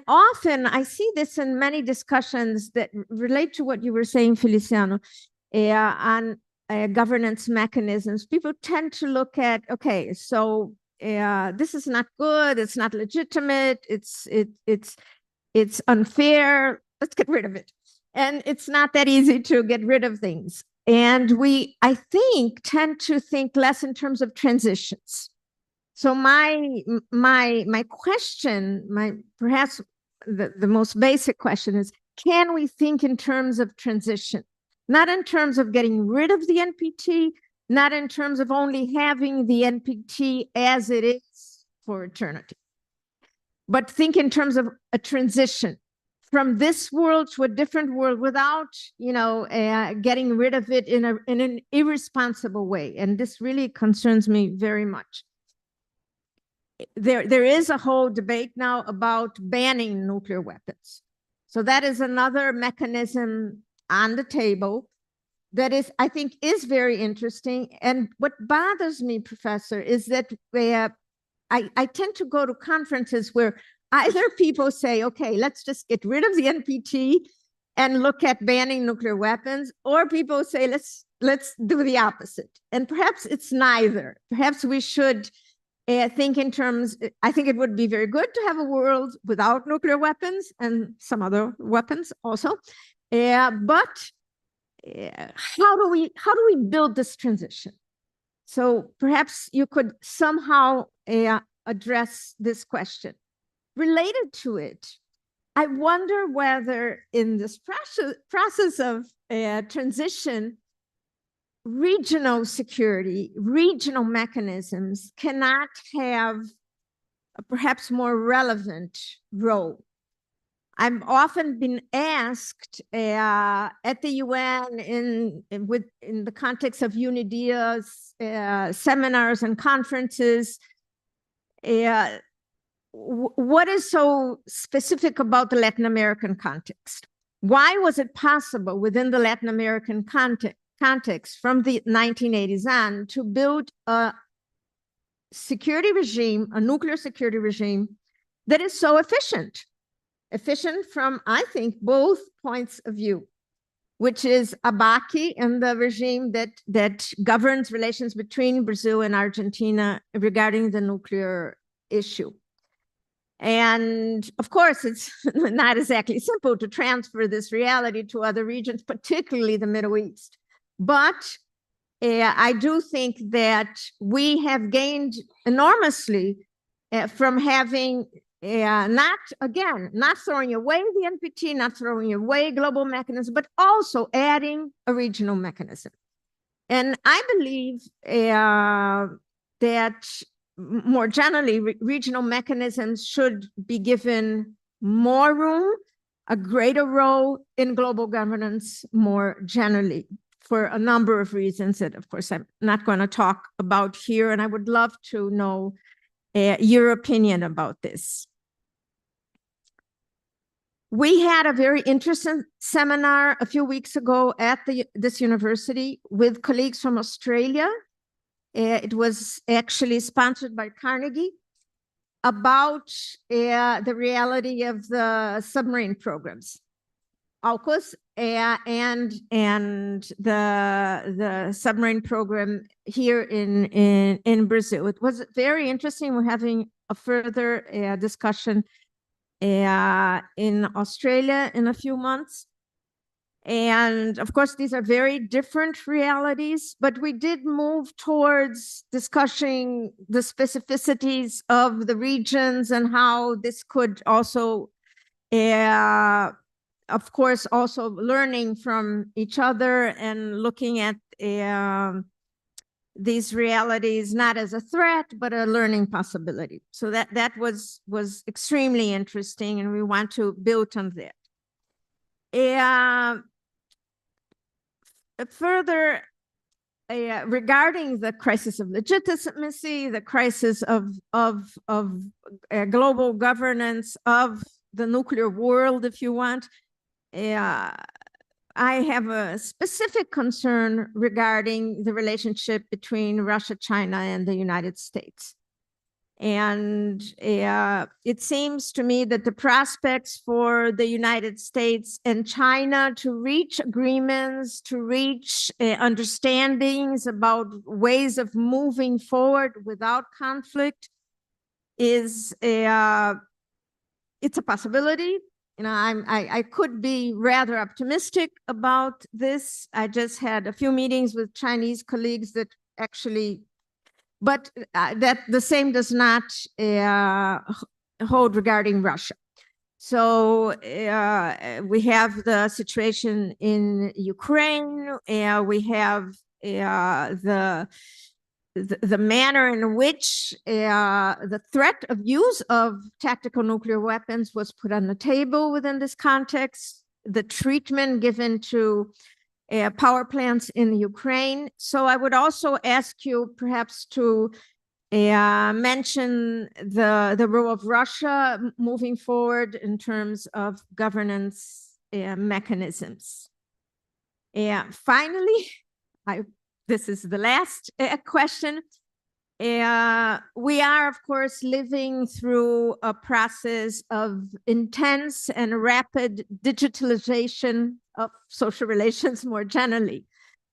often I see this in many discussions that relate to what you were saying, Feliciano, on governance mechanisms. People tend to look at, okay, so this is not good, it's not legitimate, it's unfair, let's get rid of it. And it's not that easy to get rid of things. And we, I think, tend to think less in terms of transitions. So my question, perhaps the most basic question is, can we think in terms of transition? Not in terms of getting rid of the NPT, not in terms of only having the NPT as it is for eternity, but think in terms of a transition from this world to a different world without, getting rid of it in an irresponsible way. And this really concerns me very much. There is a whole debate now about banning nuclear weapons. So that is another mechanism on the table that is, I think, is very interesting. And what bothers me, Professor, is that I tend to go to conferences where either people say, okay, let's just get rid of the NPT and look at banning nuclear weapons, or people say, let's do the opposite. And perhaps it's neither. Perhaps we should think in terms, I think it would be very good to have a world without nuclear weapons and some other weapons also. But how do we build this transition? So perhaps you could somehow address this question. Related to it, I wonder whether in this process of transition, regional security, regional mechanisms cannot have a perhaps more relevant role. I've often been asked at the UN in the context of UNIDIA's seminars and conferences, what is so specific about the Latin American context? Why was it possible within the Latin American context from the 1980s on to build a security regime, a nuclear security regime that is so efficient? Efficient from, I think, both points of view, which is ABACI and the regime that governs relations between Brazil and Argentina regarding the nuclear issue. And of course, it's not exactly simple to transfer this reality to other regions, particularly the Middle East. But I do think that we have gained enormously from having not throwing away the NPT, not throwing away global mechanisms, but also adding a regional mechanism. And I believe that more generally, regional mechanisms should be given more room, a greater role in global governance more generally, for a number of reasons that, of course, I'm not going to talk about here. And I would love to know your opinion about this. We had a very interesting seminar a few weeks ago at this university with colleagues from Australia. It was actually sponsored by Carnegie, about the reality of the submarine programs, AUKUS, and the submarine program here in Brazil. It was very interesting. We're having a further discussion in Australia in a few months. And of course, these are very different realities, but we did move towards discussing the specificities of the regions and how this could also, of course, also learning from each other and looking at these realities not as a threat, but a learning possibility. So that was extremely interesting, and we want to build on that. Further, regarding the crisis of legitimacy, the crisis of global governance of the nuclear world, if you want, I have a specific concern regarding the relationship between Russia, China, and the United States. And it seems to me that the prospects for the United States and China to reach agreements, to reach understandings about ways of moving forward without conflict is it's a possibility. You know, I could be rather optimistic about this. I just had a few meetings with Chinese colleagues that actually, but that the same does not hold regarding Russia. So we have the situation in Ukraine. We have the manner in which the threat of use of tactical nuclear weapons was put on the table within this context, the treatment given to power plants in Ukraine. So I would also ask you perhaps to mention the role of Russia moving forward in terms of governance mechanisms. Finally, this is the last question. We are, of course, living through a process of intense and rapid digitalization of social relations more generally,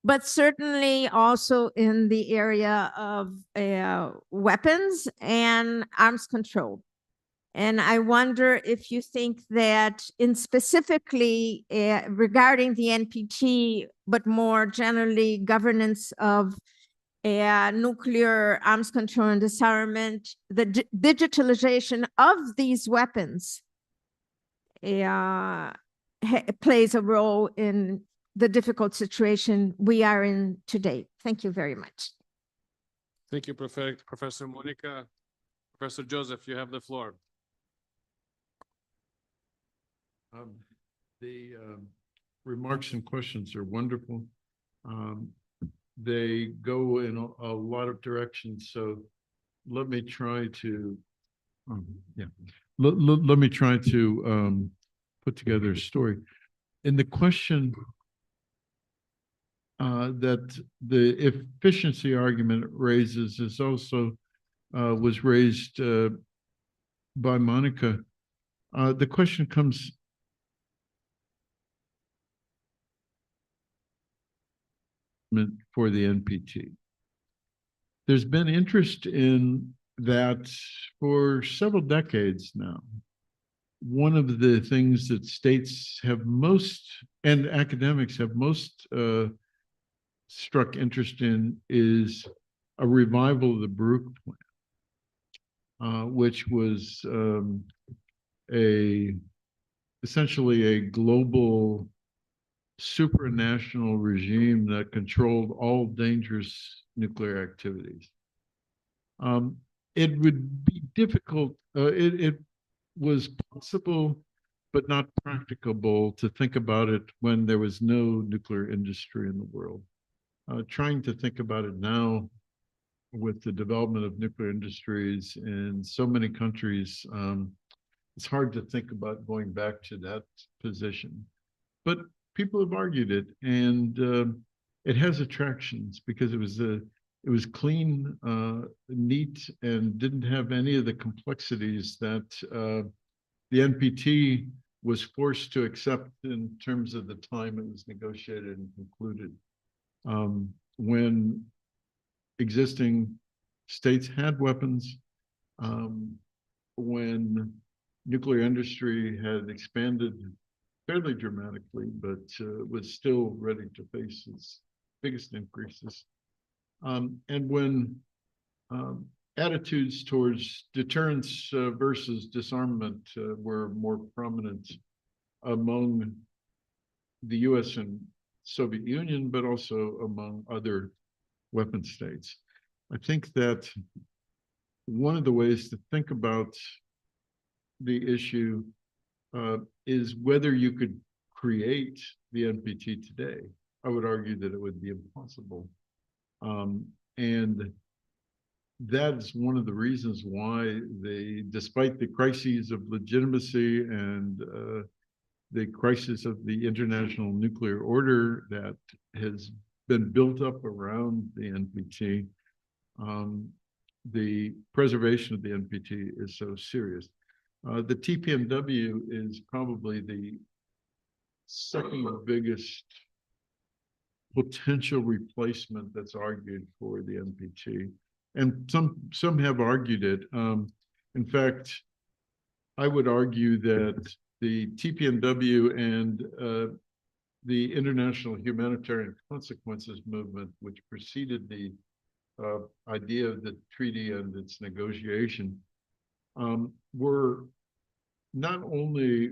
but certainly also in the area of weapons and arms control. And I wonder if you think that in specifically regarding the NPT, but more generally governance of nuclear arms control and disarmament, the digitalization of these weapons plays a role in the difficult situation we are in today. Thank you very much. Thank you, Professor Monica. Professor Joseph, you have the floor. The remarks and questions are wonderful. They go in a lot of directions. So let me try to, let me try to put together a story. In the question that the efficiency argument raises is also was raised by Monica. The question comes for the NPT. There's been interest in that for several decades now. One of the things that states have most, and academics have most struck interest in is a revival of the Baruch Plan, which was essentially a global supranational regime that controlled all dangerous nuclear activities. It would be difficult, it was possible, but not practicable to think about it when there was no nuclear industry in the world. Trying to think about it now with the development of nuclear industries in so many countries, it's hard to think about going back to that position. But people have argued it, and it has attractions because it was clean, neat, and didn't have any of the complexities that the NPT was forced to accept in terms of the time it was negotiated and concluded. When existing states had weapons, when nuclear industry had expanded fairly dramatically, but was still ready to face its biggest increases. And when attitudes towards deterrence versus disarmament were more prominent among the US and Soviet Union, but also among other weapon states. I think that one of the ways to think about the issue is whether you could create the NPT today. I would argue that it would be impossible. And that's one of the reasons why despite the crises of legitimacy and the crisis of the international nuclear order that has been built up around the NPT, the preservation of the NPT is so serious. The TPNW is probably the second biggest potential replacement that's argued for the NPT. And some have argued it. In fact, I would argue that the TPNW and the international humanitarian consequences movement, which preceded the idea of the treaty and its negotiation, were not only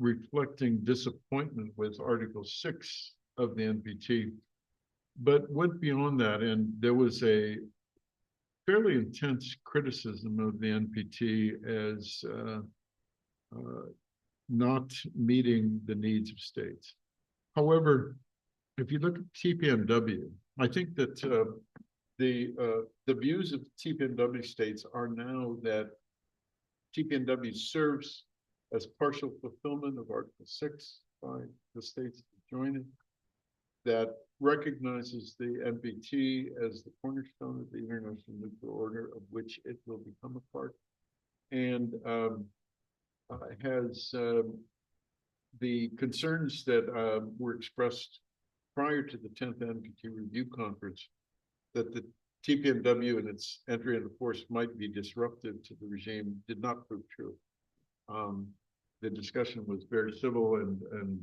reflecting disappointment with Article 6 of the NPT, but went beyond that. And there was a fairly intense criticism of the NPT as not meeting the needs of states. However, if you look at TPNW, I think that the views of TPNW states are now that TPNW serves as partial fulfillment of Article 6 by the states that join it, that recognizes the NPT as the cornerstone of the international nuclear order of which it will become a part, and has the concerns that were expressed prior to the 10th NPT review conference that the TPNW and its entry into force might be disruptive to the regime did not prove true. The discussion was very civil and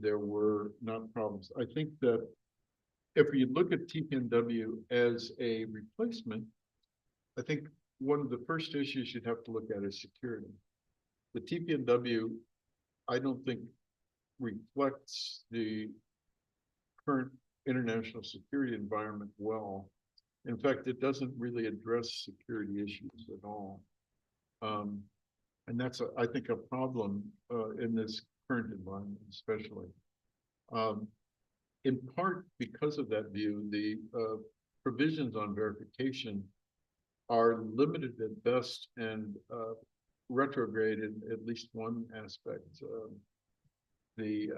there were not problems. I think that if you look at TPNW as a replacement, I think one of the first issues you'd have to look at is security. The TPNW, I don't think, reflects the current international security environment well. In fact, it doesn't really address security issues at all. And that's, I think, a problem in this current environment, especially. In part because of that view, the provisions on verification are limited at best and retrograde in at least one aspect. The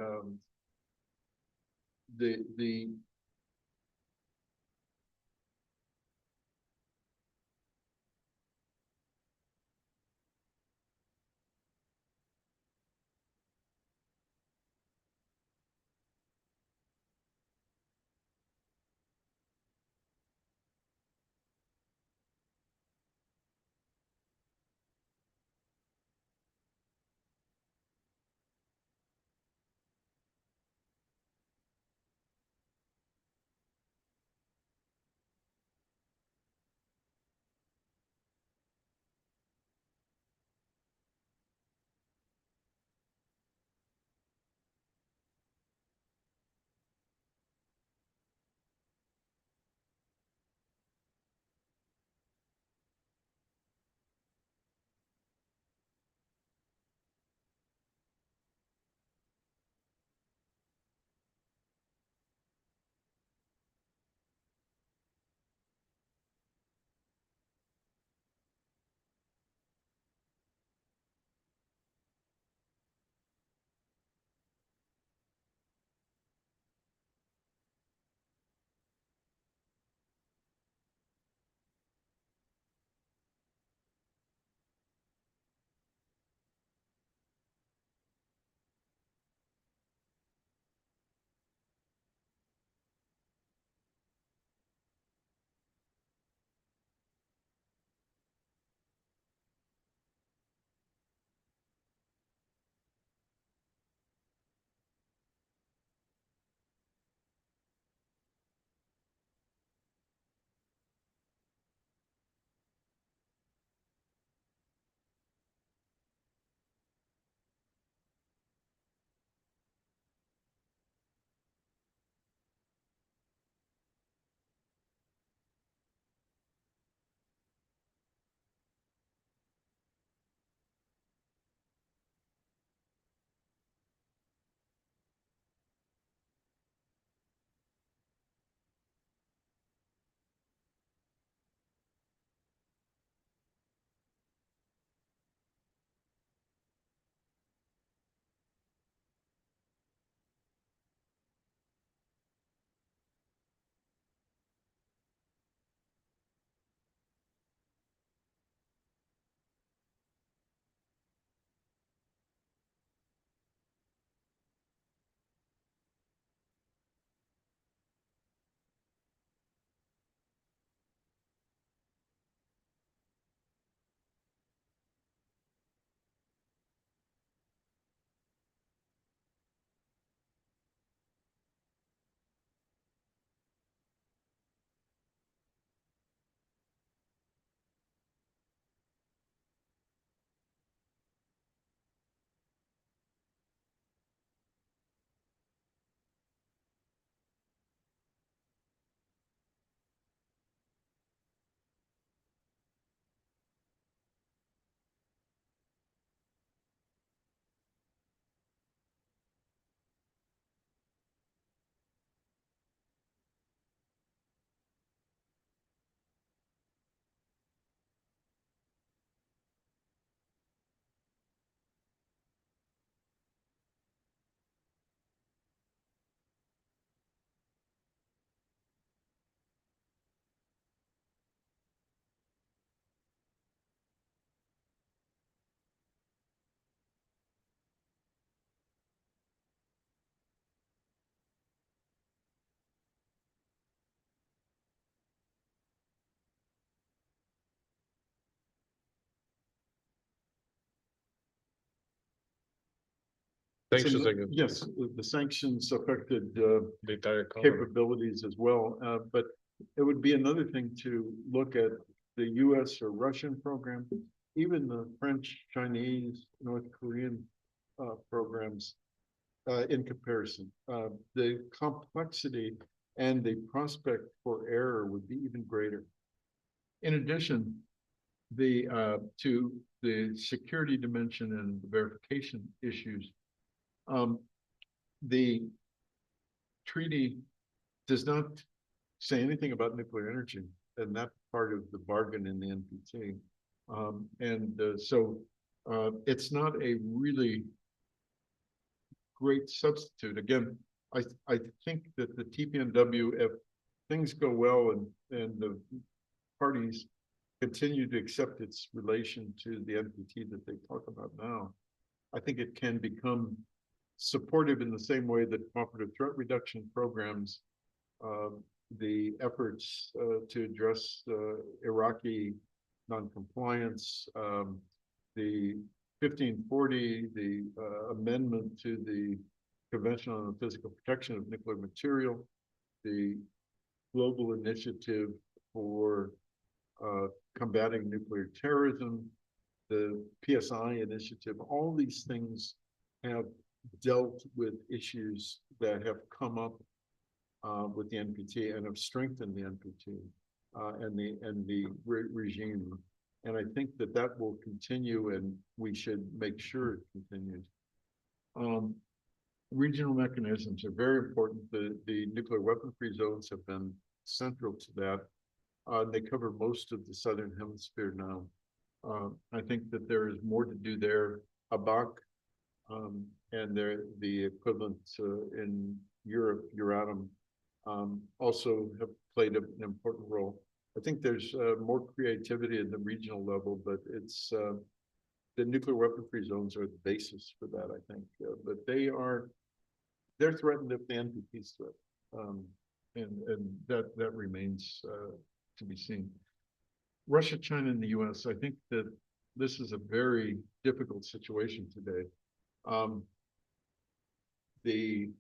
Sanctions against Yes, the sanctions affected the entire economy. capabilities as well. But it would be another thing to look at the US or Russian program, even the French, Chinese, North Korean programs in comparison. The complexity and the prospect for error would be even greater. In addition, to the security dimension and the verification issues, the treaty does not say anything about nuclear energy, and that part of the bargain in the NPT. So it's not a really great substitute. Again, I think that the TPNW, if things go well and the parties continue to accept its relation to the NPT that they talk about now, I think it can become supportive in the same way that cooperative threat reduction programs, the efforts to address Iraqi noncompliance, the 1540, the amendment to the Convention on the Physical Protection of Nuclear Material, the global initiative for combating nuclear terrorism, the PSI initiative, all these things have dealt with issues that have come up with the NPT and have strengthened the NPT and the regime. And I think that that will continue, and we should make sure it continues. Regional mechanisms are very important. The nuclear weapon-free zones have been central to that. They cover most of the Southern Hemisphere now. I think that there is more to do there. ABAC and the equivalent in Europe, Euratom, also have played an important role. I think there's more creativity at the regional level, but it's the nuclear weapon-free zones are the basis for that, I think. But they're threatened if the NPT's threatened, and that remains to be seen. Russia, China, and the US, I think that this is a very difficult situation today. The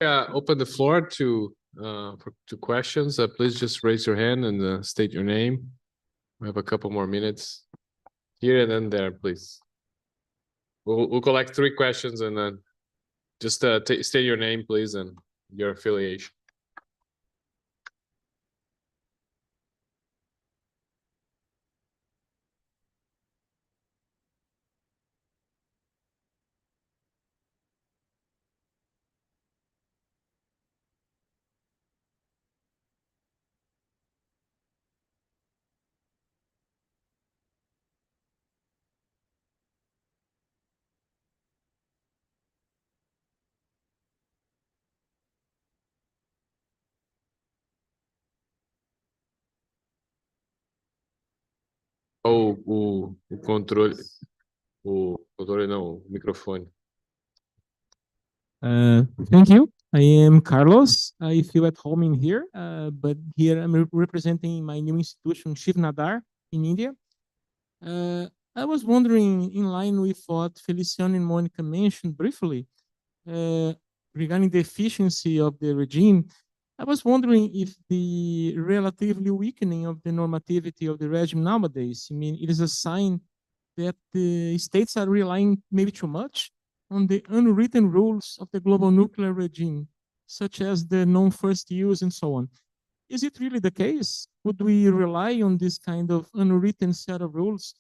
Open the floor to questions. Please just raise your hand and state your name. We have a couple more minutes here and then there, please. We'll collect 3 questions and then just state your name, please, and your affiliation. O controle. O controle não, o microfone. Thank you. I am Carlos. I feel at home in here, but here I'm representing my new institution, Shiv Nadar, in India. I was wondering, in line with what Feliciano and Monica mentioned briefly, regarding the efficiency of the regime, I was wondering if the relatively weakening of the normativity of the regime nowadays, I mean, it is a sign that the states are relying maybe too much on the unwritten rules of the global nuclear regime, such as the non-first use and so on. Is it really the case? Would we rely on this kind of unwritten set of rules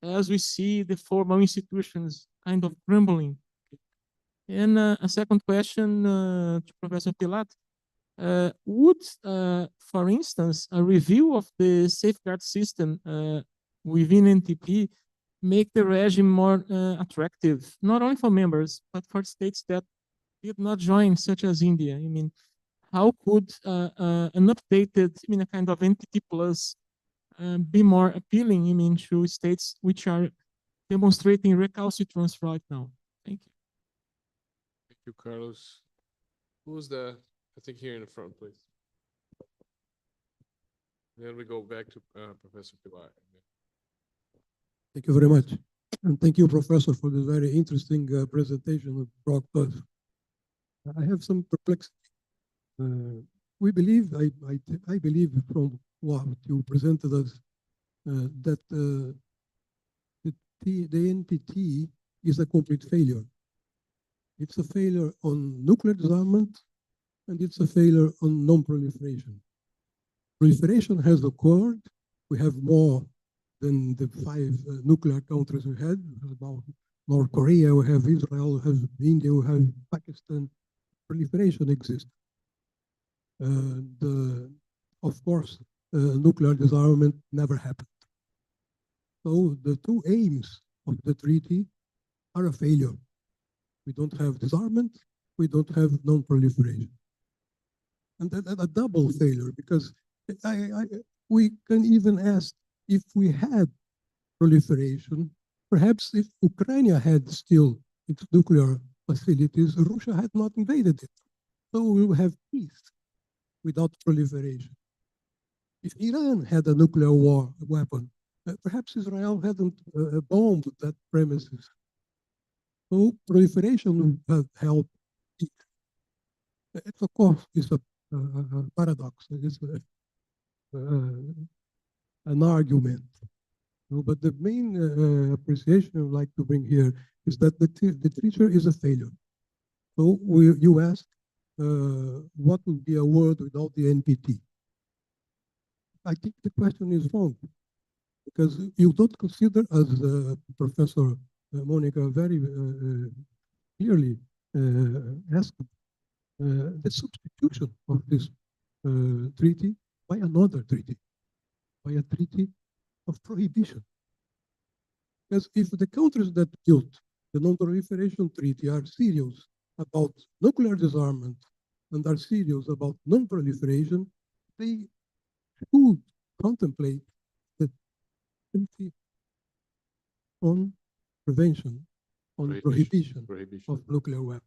as we see the formal institutions kind of crumbling? And a second question to Professor Pilat. Would, for instance, a review of the safeguard system within NTP make the regime more attractive, not only for members, but for states that did not join, such as India? I mean, how could an updated, I mean, a kind of NTP plus be more appealing, I mean, to states which are demonstrating recalcitrance right now? Thank you. Thank you, Carlos. Who's I think here in the front, please. Then we go back to Professor Pilar. Thank you very much. And thank you, Professor, for this very interesting presentation of brought us. I have some perplexity. We believe, I believe from what you presented us, that the NPT is a complete failure. It's a failure on nuclear disarmament, and it's a failure on non-proliferation. Proliferation has occurred. We have more than the 5 nuclear countries we had, about North Korea, we have Israel, we have India, we have Pakistan. Proliferation exists. Of course, nuclear disarmament never happened. So the 2 aims of the treaty are a failure. We don't have disarmament, we don't have non-proliferation. And a double failure, because we can even ask, if we had proliferation, perhaps if Ukraine had still its nuclear facilities, Russia had not invaded it. So we will have peace without proliferation. If Iran had a nuclear war weapon, perhaps Israel hadn't bombed that premises. So proliferation would have helped. It's, of course, it's a paradox. It's an argument. But the main appreciation I would like to bring here is that the treaty is a failure. So you asked, what would be a world without the NPT? I think the question is wrong, because you don't consider, as Professor Monica very clearly asked, the substitution of this treaty by another treaty, by a treaty of prohibition. Because if the countries that built the non-proliferation treaty are serious about nuclear disarmament and are serious about non-proliferation, they should contemplate the treaty on prevention, on prohibition of nuclear weapons.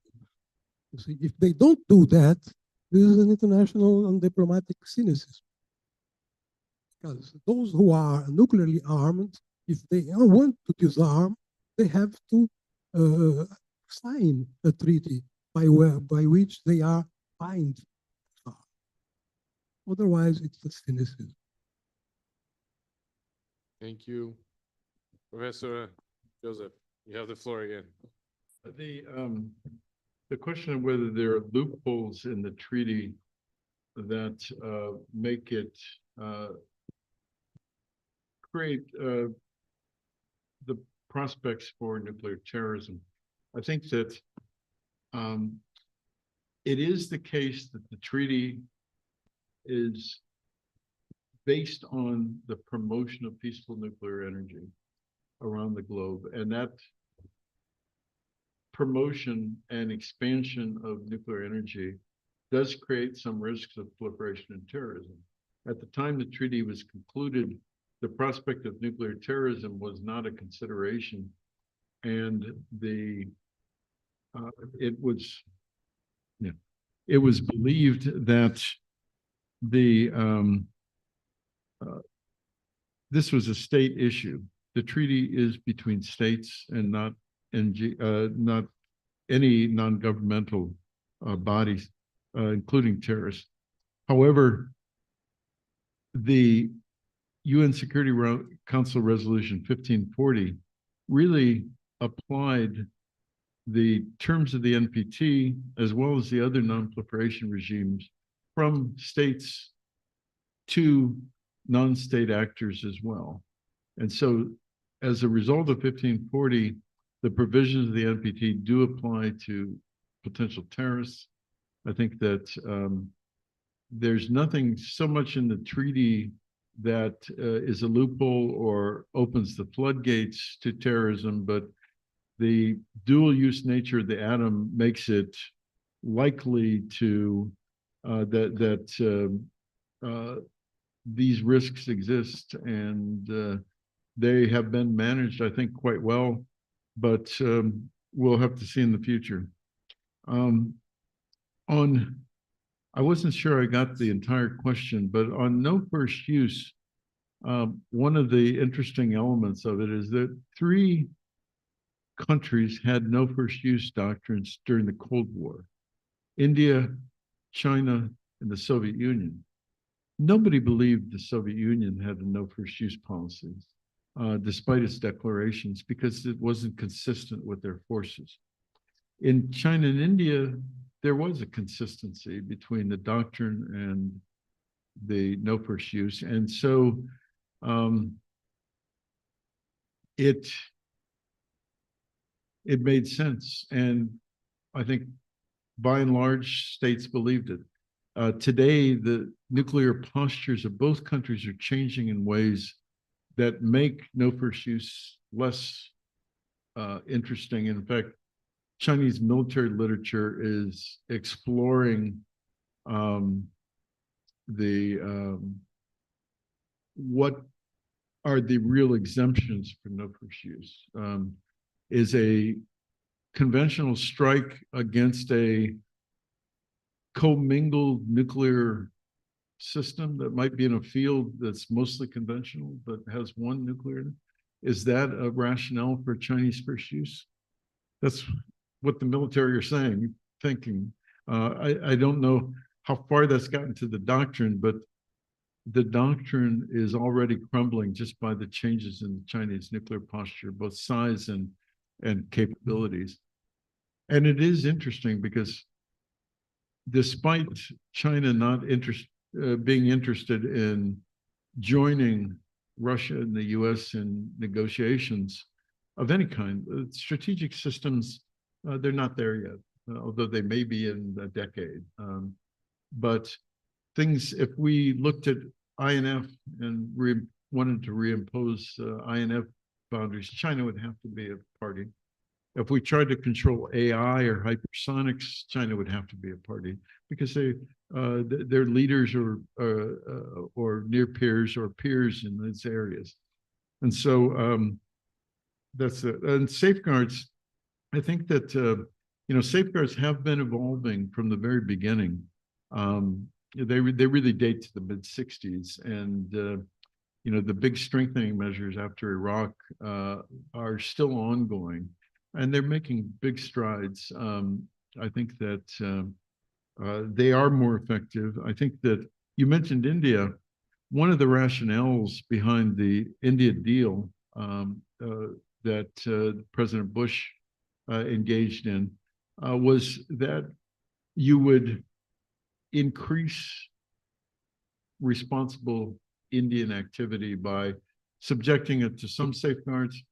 You see, if they don't do that, this is an international and diplomatic cynicism. Because those who are nuclearly armed, if they want to disarm, they have to sign a treaty by which they are fined. Otherwise, it's a cynicism. Thank you. Professor Joseph, you have the floor again. The question of whether there are loopholes in the treaty that make it create the prospects for nuclear terrorism. I think that it is the case that the treaty is based on the promotion of peaceful nuclear energy around the globe, and that promotion and expansion of nuclear energy does create some risks of proliferation and terrorism. At the time the treaty was concluded, the prospect of nuclear terrorism was not a consideration, and it was believed that this was a state issue. The treaty is between states and not any non-governmental bodies, including terrorists. However, the UN Security Council Resolution 1540 really applied the terms of the NPT as well as the other non-proliferation regimes from states to non-state actors as well. And so as a result of 1540, the provisions of the NPT do apply to potential terrorists. I think that there's nothing so much in the treaty that is a loophole or opens the floodgates to terrorism, but the dual use nature of the atom makes it likely to that these risks exist, and they have been managed, I think, quite well, but we'll have to see in the future. I wasn't sure I got the entire question, but on no first use, one of the interesting elements of it is that 3 countries had no first use doctrines during the Cold War: India, China, and the Soviet Union. Nobody believed the Soviet Union had a no first use policy, despite its declarations, because it wasn't consistent with their forces. In China and India, there was a consistency between the doctrine and the no first use. And so it made sense. And I think by and large, states believed it. Today, the nuclear postures of both countries are changing in ways that make no first use less interesting. In fact, Chinese military literature is exploring what are the real exemptions for no first use. Is a conventional strike against a commingled nuclear system that might be in a field that's mostly conventional but has one nuclear, is that a rationale for Chinese first use? That's what the military are saying, thinking. I don't know how far that's gotten to the doctrine, but the doctrine is already crumbling just by the changes in the Chinese nuclear posture, both size and capabilities. And it is interesting because despite China not being interested in joining Russia and the US in negotiations of any kind, strategic systems, they're not there yet, although they may be in a decade. But things, if we looked at INF and wanted to reimpose INF boundaries, China would have to be a party. If we tried to control AI or hypersonics, China would have to be a party because they're leaders or near peers or peers in these areas. And so that's it. And safeguards, I think that safeguards have been evolving from the very beginning. They really date to the mid-60s, and the big strengthening measures after Iraq are still ongoing, and they're making big strides. I think that they are more effective. I think that you mentioned India. One of the rationales behind the India deal that President Bush engaged in was that you would increase responsible Indian activity by subjecting it to some safeguards,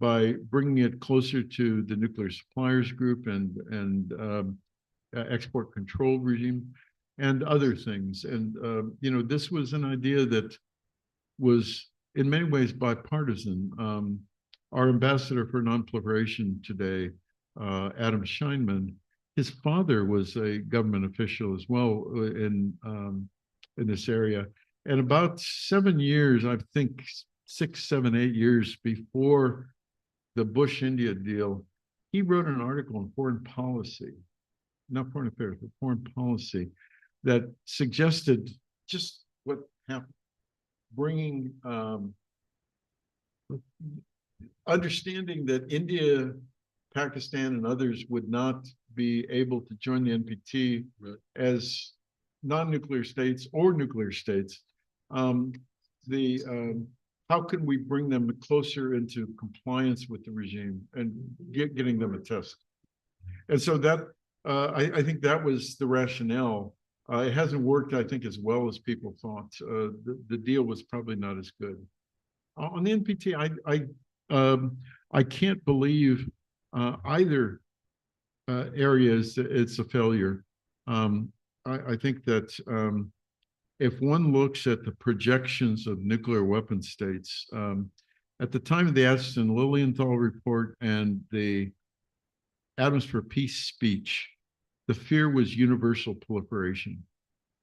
by bringing it closer to the nuclear suppliers group and export control regime and other things. And, you know, this was an idea that was in many ways bipartisan. Our ambassador for nonproliferation today, Adam Scheinman, his father was a government official as well in this area. And about 7 years, I think 6, 7, 8 years before the Bush-India deal, he wrote an article on foreign policy, not foreign affairs, but foreign policy, that suggested just what happened, bringing understanding that India, Pakistan, and others would not be able to join the NPT as non-nuclear states or nuclear states. How can we bring them closer into compliance with the regime and getting them a test? And so that I think that was the rationale. It hasn't worked, I think, as well as people thought. The deal was probably not as good. On the NPT, I can't believe either area it's a failure. I think that if one looks at the projections of nuclear weapon states, at the time of the Aston-Lilienthal report and the Atoms for Peace speech, the fear was universal proliferation.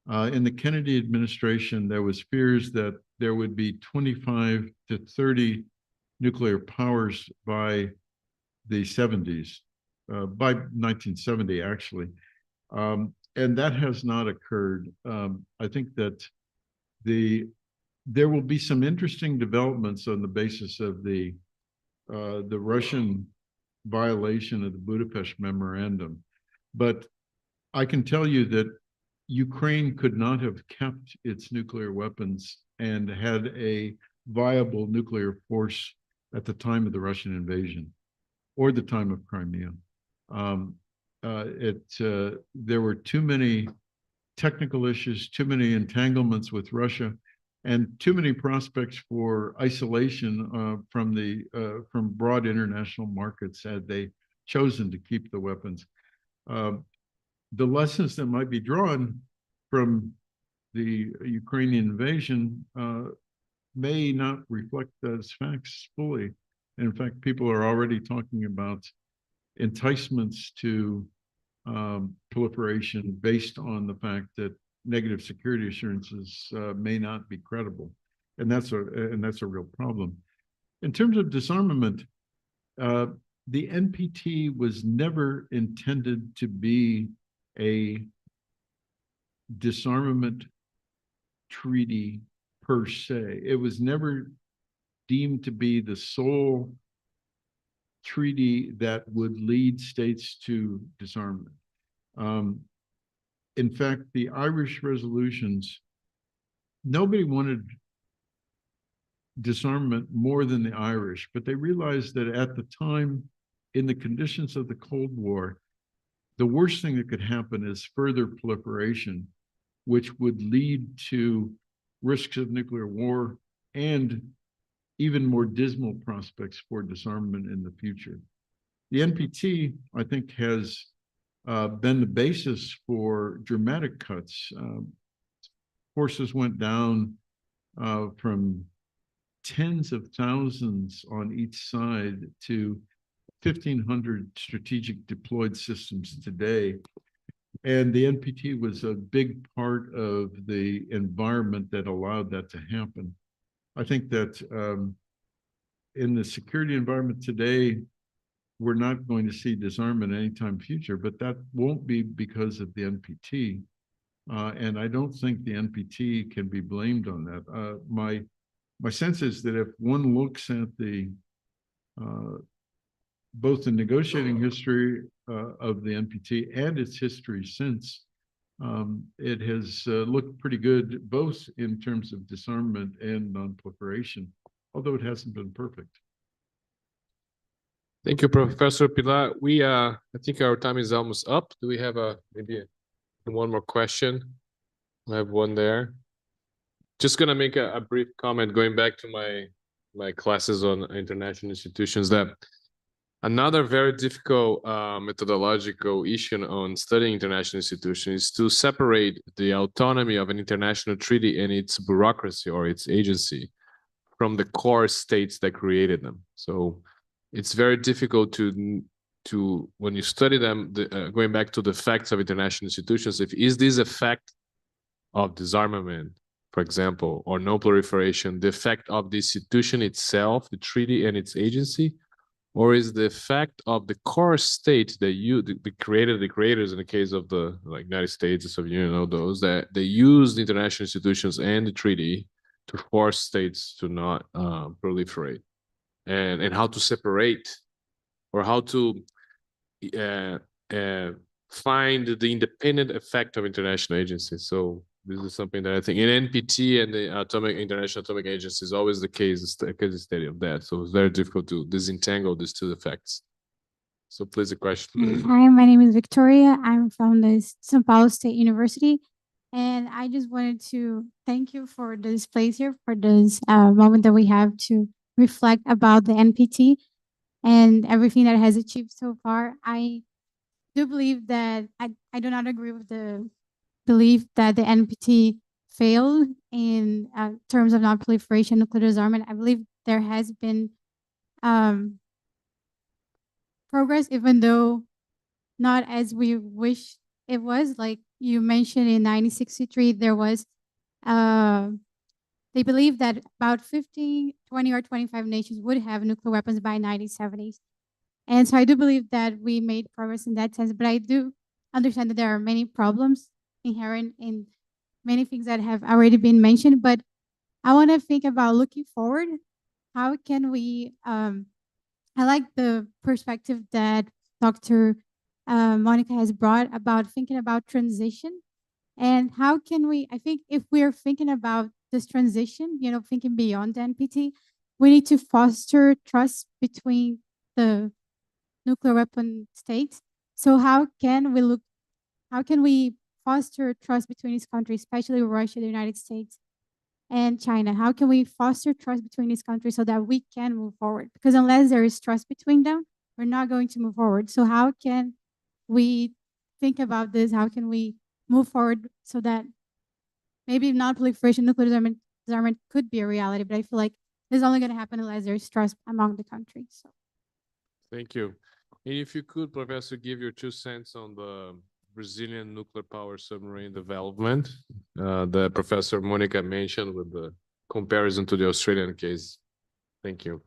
In the Kennedy administration, there was fears that there would be 25 to 30 nuclear powers by the 70s, by 1970, actually. And that has not occurred. I think that there will be some interesting developments on the basis of the Russian violation of the Budapest Memorandum. But I can tell you that Ukraine could not have kept its nuclear weapons and had a viable nuclear force at the time of the Russian invasion or the time of Crimea. There were too many technical issues, too many entanglements with Russia, and too many prospects for isolation from broad international markets had they chosen to keep the weapons. The lessons that might be drawn from the Ukrainian invasion may not reflect those facts fully. In fact, people are already talking about enticements to proliferation based on the fact that negative security assurances may not be credible, and that's a real problem. In terms of disarmament, the NPT was never intended to be a disarmament treaty per se. It was never deemed to be the sole treaty that would lead states to disarmament. In fact, the Irish resolutions, nobody wanted disarmament more than the Irish, but they realized that at the time, in the conditions of the Cold War, the worst thing that could happen is further proliferation, which would lead to risks of nuclear war and even more dismal prospects for disarmament in the future. The NPT, I think, has been the basis for dramatic cuts. Forces went down from tens of thousands on each side to 1,500 strategic deployed systems today. And the NPT was a big part of the environment that allowed that to happen. I think that in the security environment today, we're not going to see disarmament anytime future, but that won't be because of the NPT. And I don't think the NPT can be blamed on that. My sense is that if one looks at the both the negotiating history of the NPT and its history since, it has looked pretty good, both in terms of disarmament and non-proliferation, although it hasn't been perfect. Thank you, Professor Pilar. I think our time is almost up. Do we have maybe one more question? I have one there. Just gonna make a brief comment going back to my classes on international institutions, that another very difficult methodological issue on studying international institutions is to separate the autonomy of an international treaty and its bureaucracy or its agency from the core states that created them. So it's very difficult to when you study them, going back to the facts of international institutions, is this effect of disarmament, for example, or non-proliferation, the effect of the institution itself, the treaty and its agency, or is the effect of the core state that the creators in the case of the United States, the Soviet Union, all those that they use the international institutions and the treaty to force states to not proliferate, and how to separate or how to find the independent effect of international agencies. So this is something that I think in NPT and the International Atomic Agency is always the case study of that. So it's very difficult to disentangle these two effects. So please, a question. Hi, my name is Victoria. I'm from the São Paulo State University. And I just wanted to thank you for this place here, for this moment that we have to reflect about the NPT and everything that it has achieved so far. I do believe that I do not agree with the belief that the NPT failed in terms of non-proliferation, nuclear disarmament. I believe there has been progress, even though not as we wish it was. Like you mentioned, in 1963, there was, they believe that about 50, 20 or 25 nations would have nuclear weapons by 1970s. And so I do believe that we made progress in that sense, but I do understand that there are many problems inherent in many things that have already been mentioned, but I want to think about looking forward. How can we, I like the perspective that Dr. Monica has brought about thinking about transition, and how can we, I think if we're thinking about this transition, you know, thinking beyond the NPT, we need to foster trust between the nuclear weapon states. So how can we foster trust between these countries, especially Russia, the United States, and China? How can we foster trust between these countries so that we can move forward? Because unless there is trust between them, we're not going to move forward. So how can we think about this? How can we move forward so that maybe non-proliferation, nuclear disarmament could be a reality, but I feel like this is only going to happen unless there's trust among the countries. So. Thank you. And if you could, Professor, give your 2 cents on the Brazilian nuclear power submarine development that Professor Monica mentioned with the comparison to the Australian case. Thank you.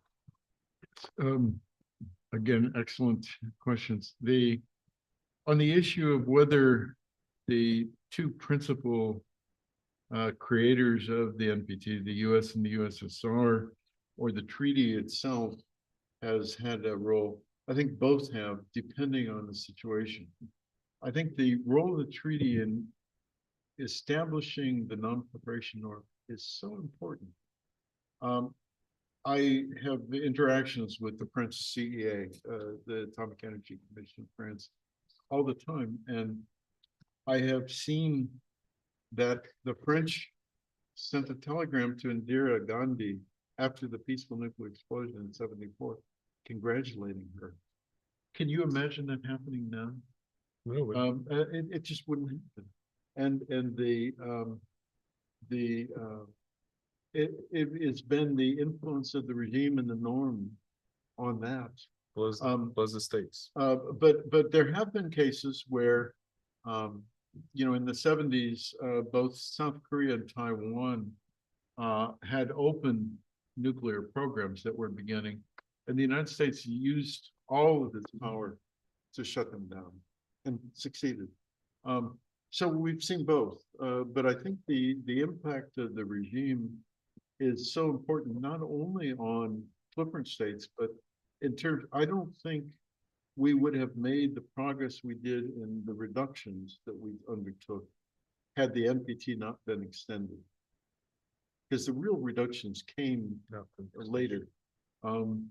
Again, excellent questions. On the issue of whether the two principal creators of the NPT, the US and the USSR, or the treaty itself has had a role, I think both have, depending on the situation. I think the role of the treaty in establishing the non-proliferation norm is so important. I have interactions with the French CEA, the Atomic Energy Commission of France, all the time, and I have seen that the French sent a telegram to Indira Gandhi after the peaceful nuclear explosion in '74, congratulating her. Can you imagine that happening now? No, it just wouldn't happen. And it's been the influence of the regime and the norm on that. Plus the states. But there have been cases where, you know, in the '70s, both South Korea and Taiwan had open nuclear programs that were beginning, and the United States used all of its power to shut them down and succeeded. So we've seen both, but I think the impact of the regime is so important, not only on proliferant states, but in terms, I don't think we would have made the progress we did in the reductions that we undertook had the NPT not been extended. Because the real reductions came later. And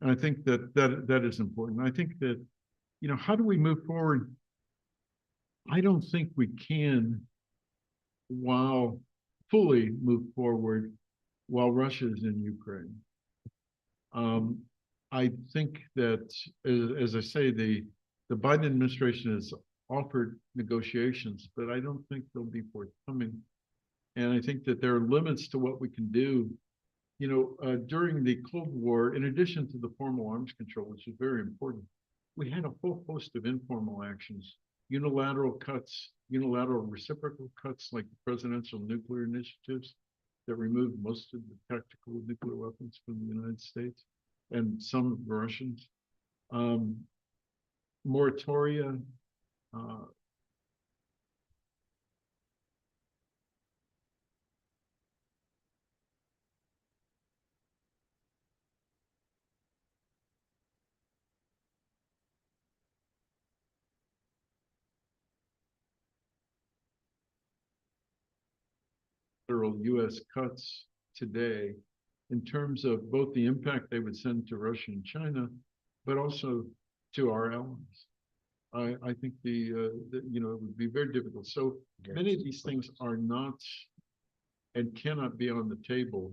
I think that is important. I think that, how do we move forward? I don't think we can while fully move forward while Russia is in Ukraine. I think that, as I say, the Biden administration has offered negotiations, but I don't think they'll be forthcoming. And I think that there are limits to what we can do. During the Cold War, in addition to the formal arms control, which is very important, we had a whole host of informal actions, unilateral cuts, unilateral reciprocal cuts, like the presidential nuclear initiatives that removed most of the tactical nuclear weapons from the United States and some of the Russians. Moratoria, federal U.S. cuts today in terms of both the impact they would send to Russia and China, but also to our allies. I think it would be very difficult. So many of these things are not and cannot be on the table.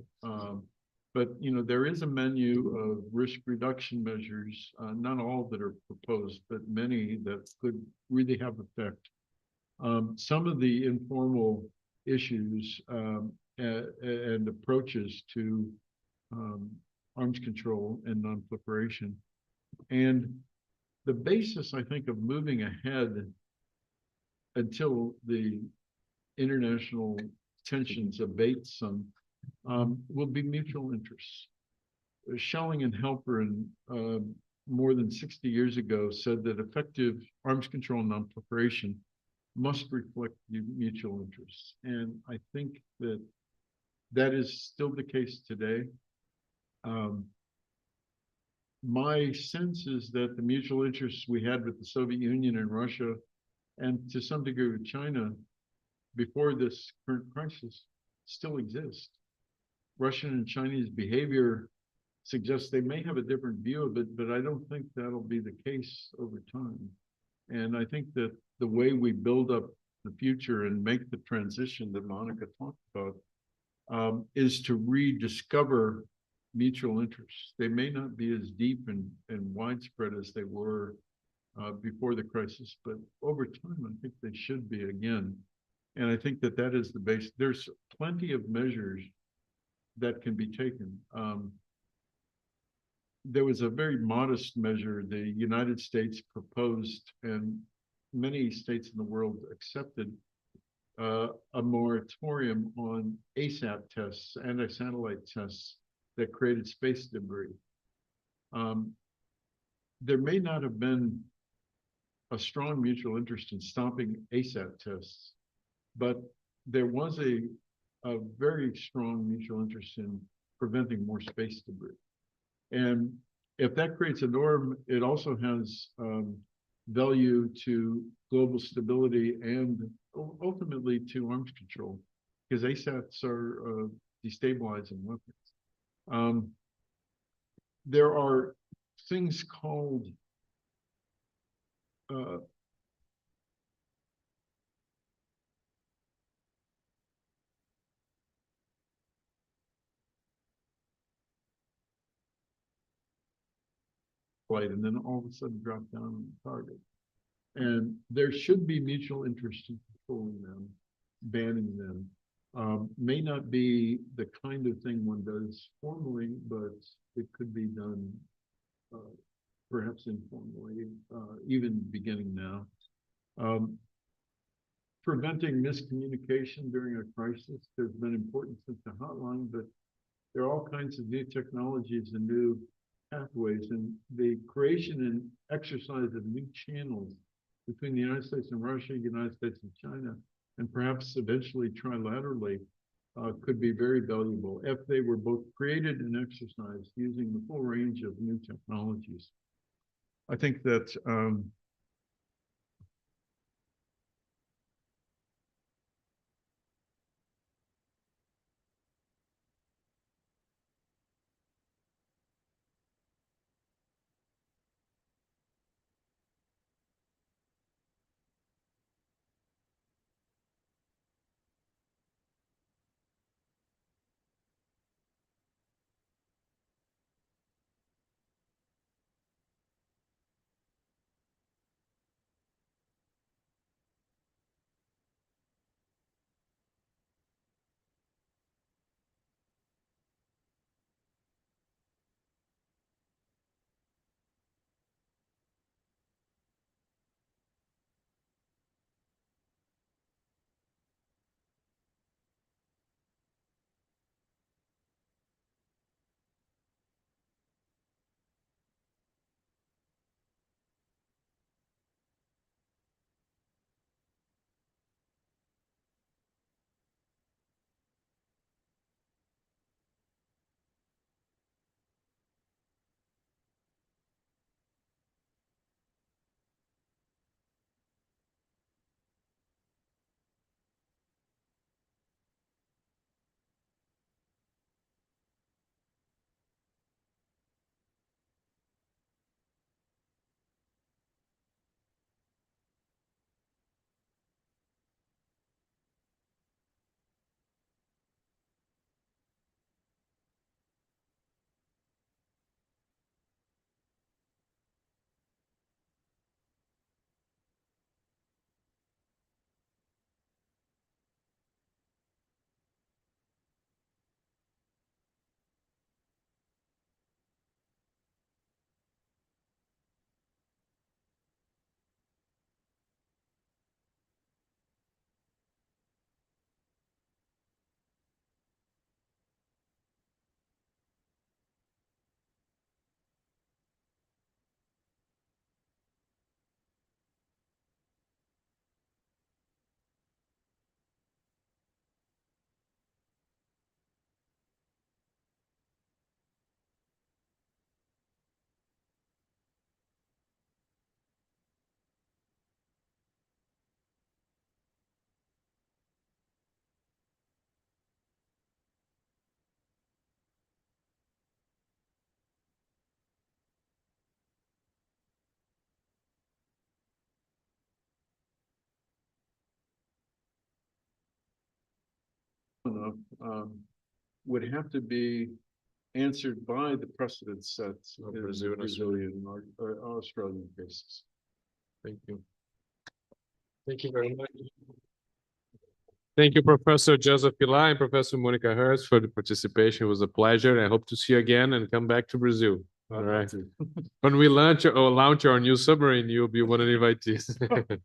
But there is a menu of risk reduction measures, not all that are proposed, but many that could really have effect. Some of the informal issues and approaches to arms control and nonproliferation. And the basis, I think, of moving ahead until the international tensions abate some will be mutual interests. Schelling and Halperin more than 60 years ago said that effective arms control and nonproliferation must reflect mutual interests. And I think that is still the case today. My sense is that the mutual interests we had with the Soviet Union and Russia, and to some degree with China, before this current crisis, still exist. Russian and Chinese behavior suggests they may have a different view of it, but I don't think that'll be the case over time. And I think that the way we build up the future and make the transition that Monica talked about is to rediscover mutual interests. They may not be as deep and widespread as they were before the crisis, but over time, I think they should be again. And I think that is the base. There's plenty of measures that can be taken. There was a very modest measure the United States proposed, and many states in the world accepted a moratorium on ASAT tests, anti-satellite tests that created space debris. There may not have been a strong mutual interest in stopping ASAT tests, but there was a very strong mutual interest in preventing more space debris. And if that creates a norm, it also has value to global stability and ultimately to arms control, because ASATs are destabilizing weapons. There are things called flight, and then all of a sudden drop down on the target. And there should be mutual interest in controlling them, banning them. May not be the kind of thing one does formally, but it could be done perhaps informally, even beginning now. Preventing miscommunication during a crisis. There's been important since the hotline, but there are all kinds of new technologies and new pathways, and the creation and exercise of new channels between the United States and Russia, United States and China, and perhaps eventually trilaterally, could be very valuable if they were both created and exercised using the full range of new technologies. I think that enough would have to be answered by the precedent sets Of in Brazil and Brazilian or Australian cases. Thank you. Thank you very much. Thank you, Professor Joseph Pilar and Professor Monica Hurst for the participation. It was a pleasure. I hope to see you again and come back to Brazil. All right. When we launch our new submarine, you'll be one of the invitees.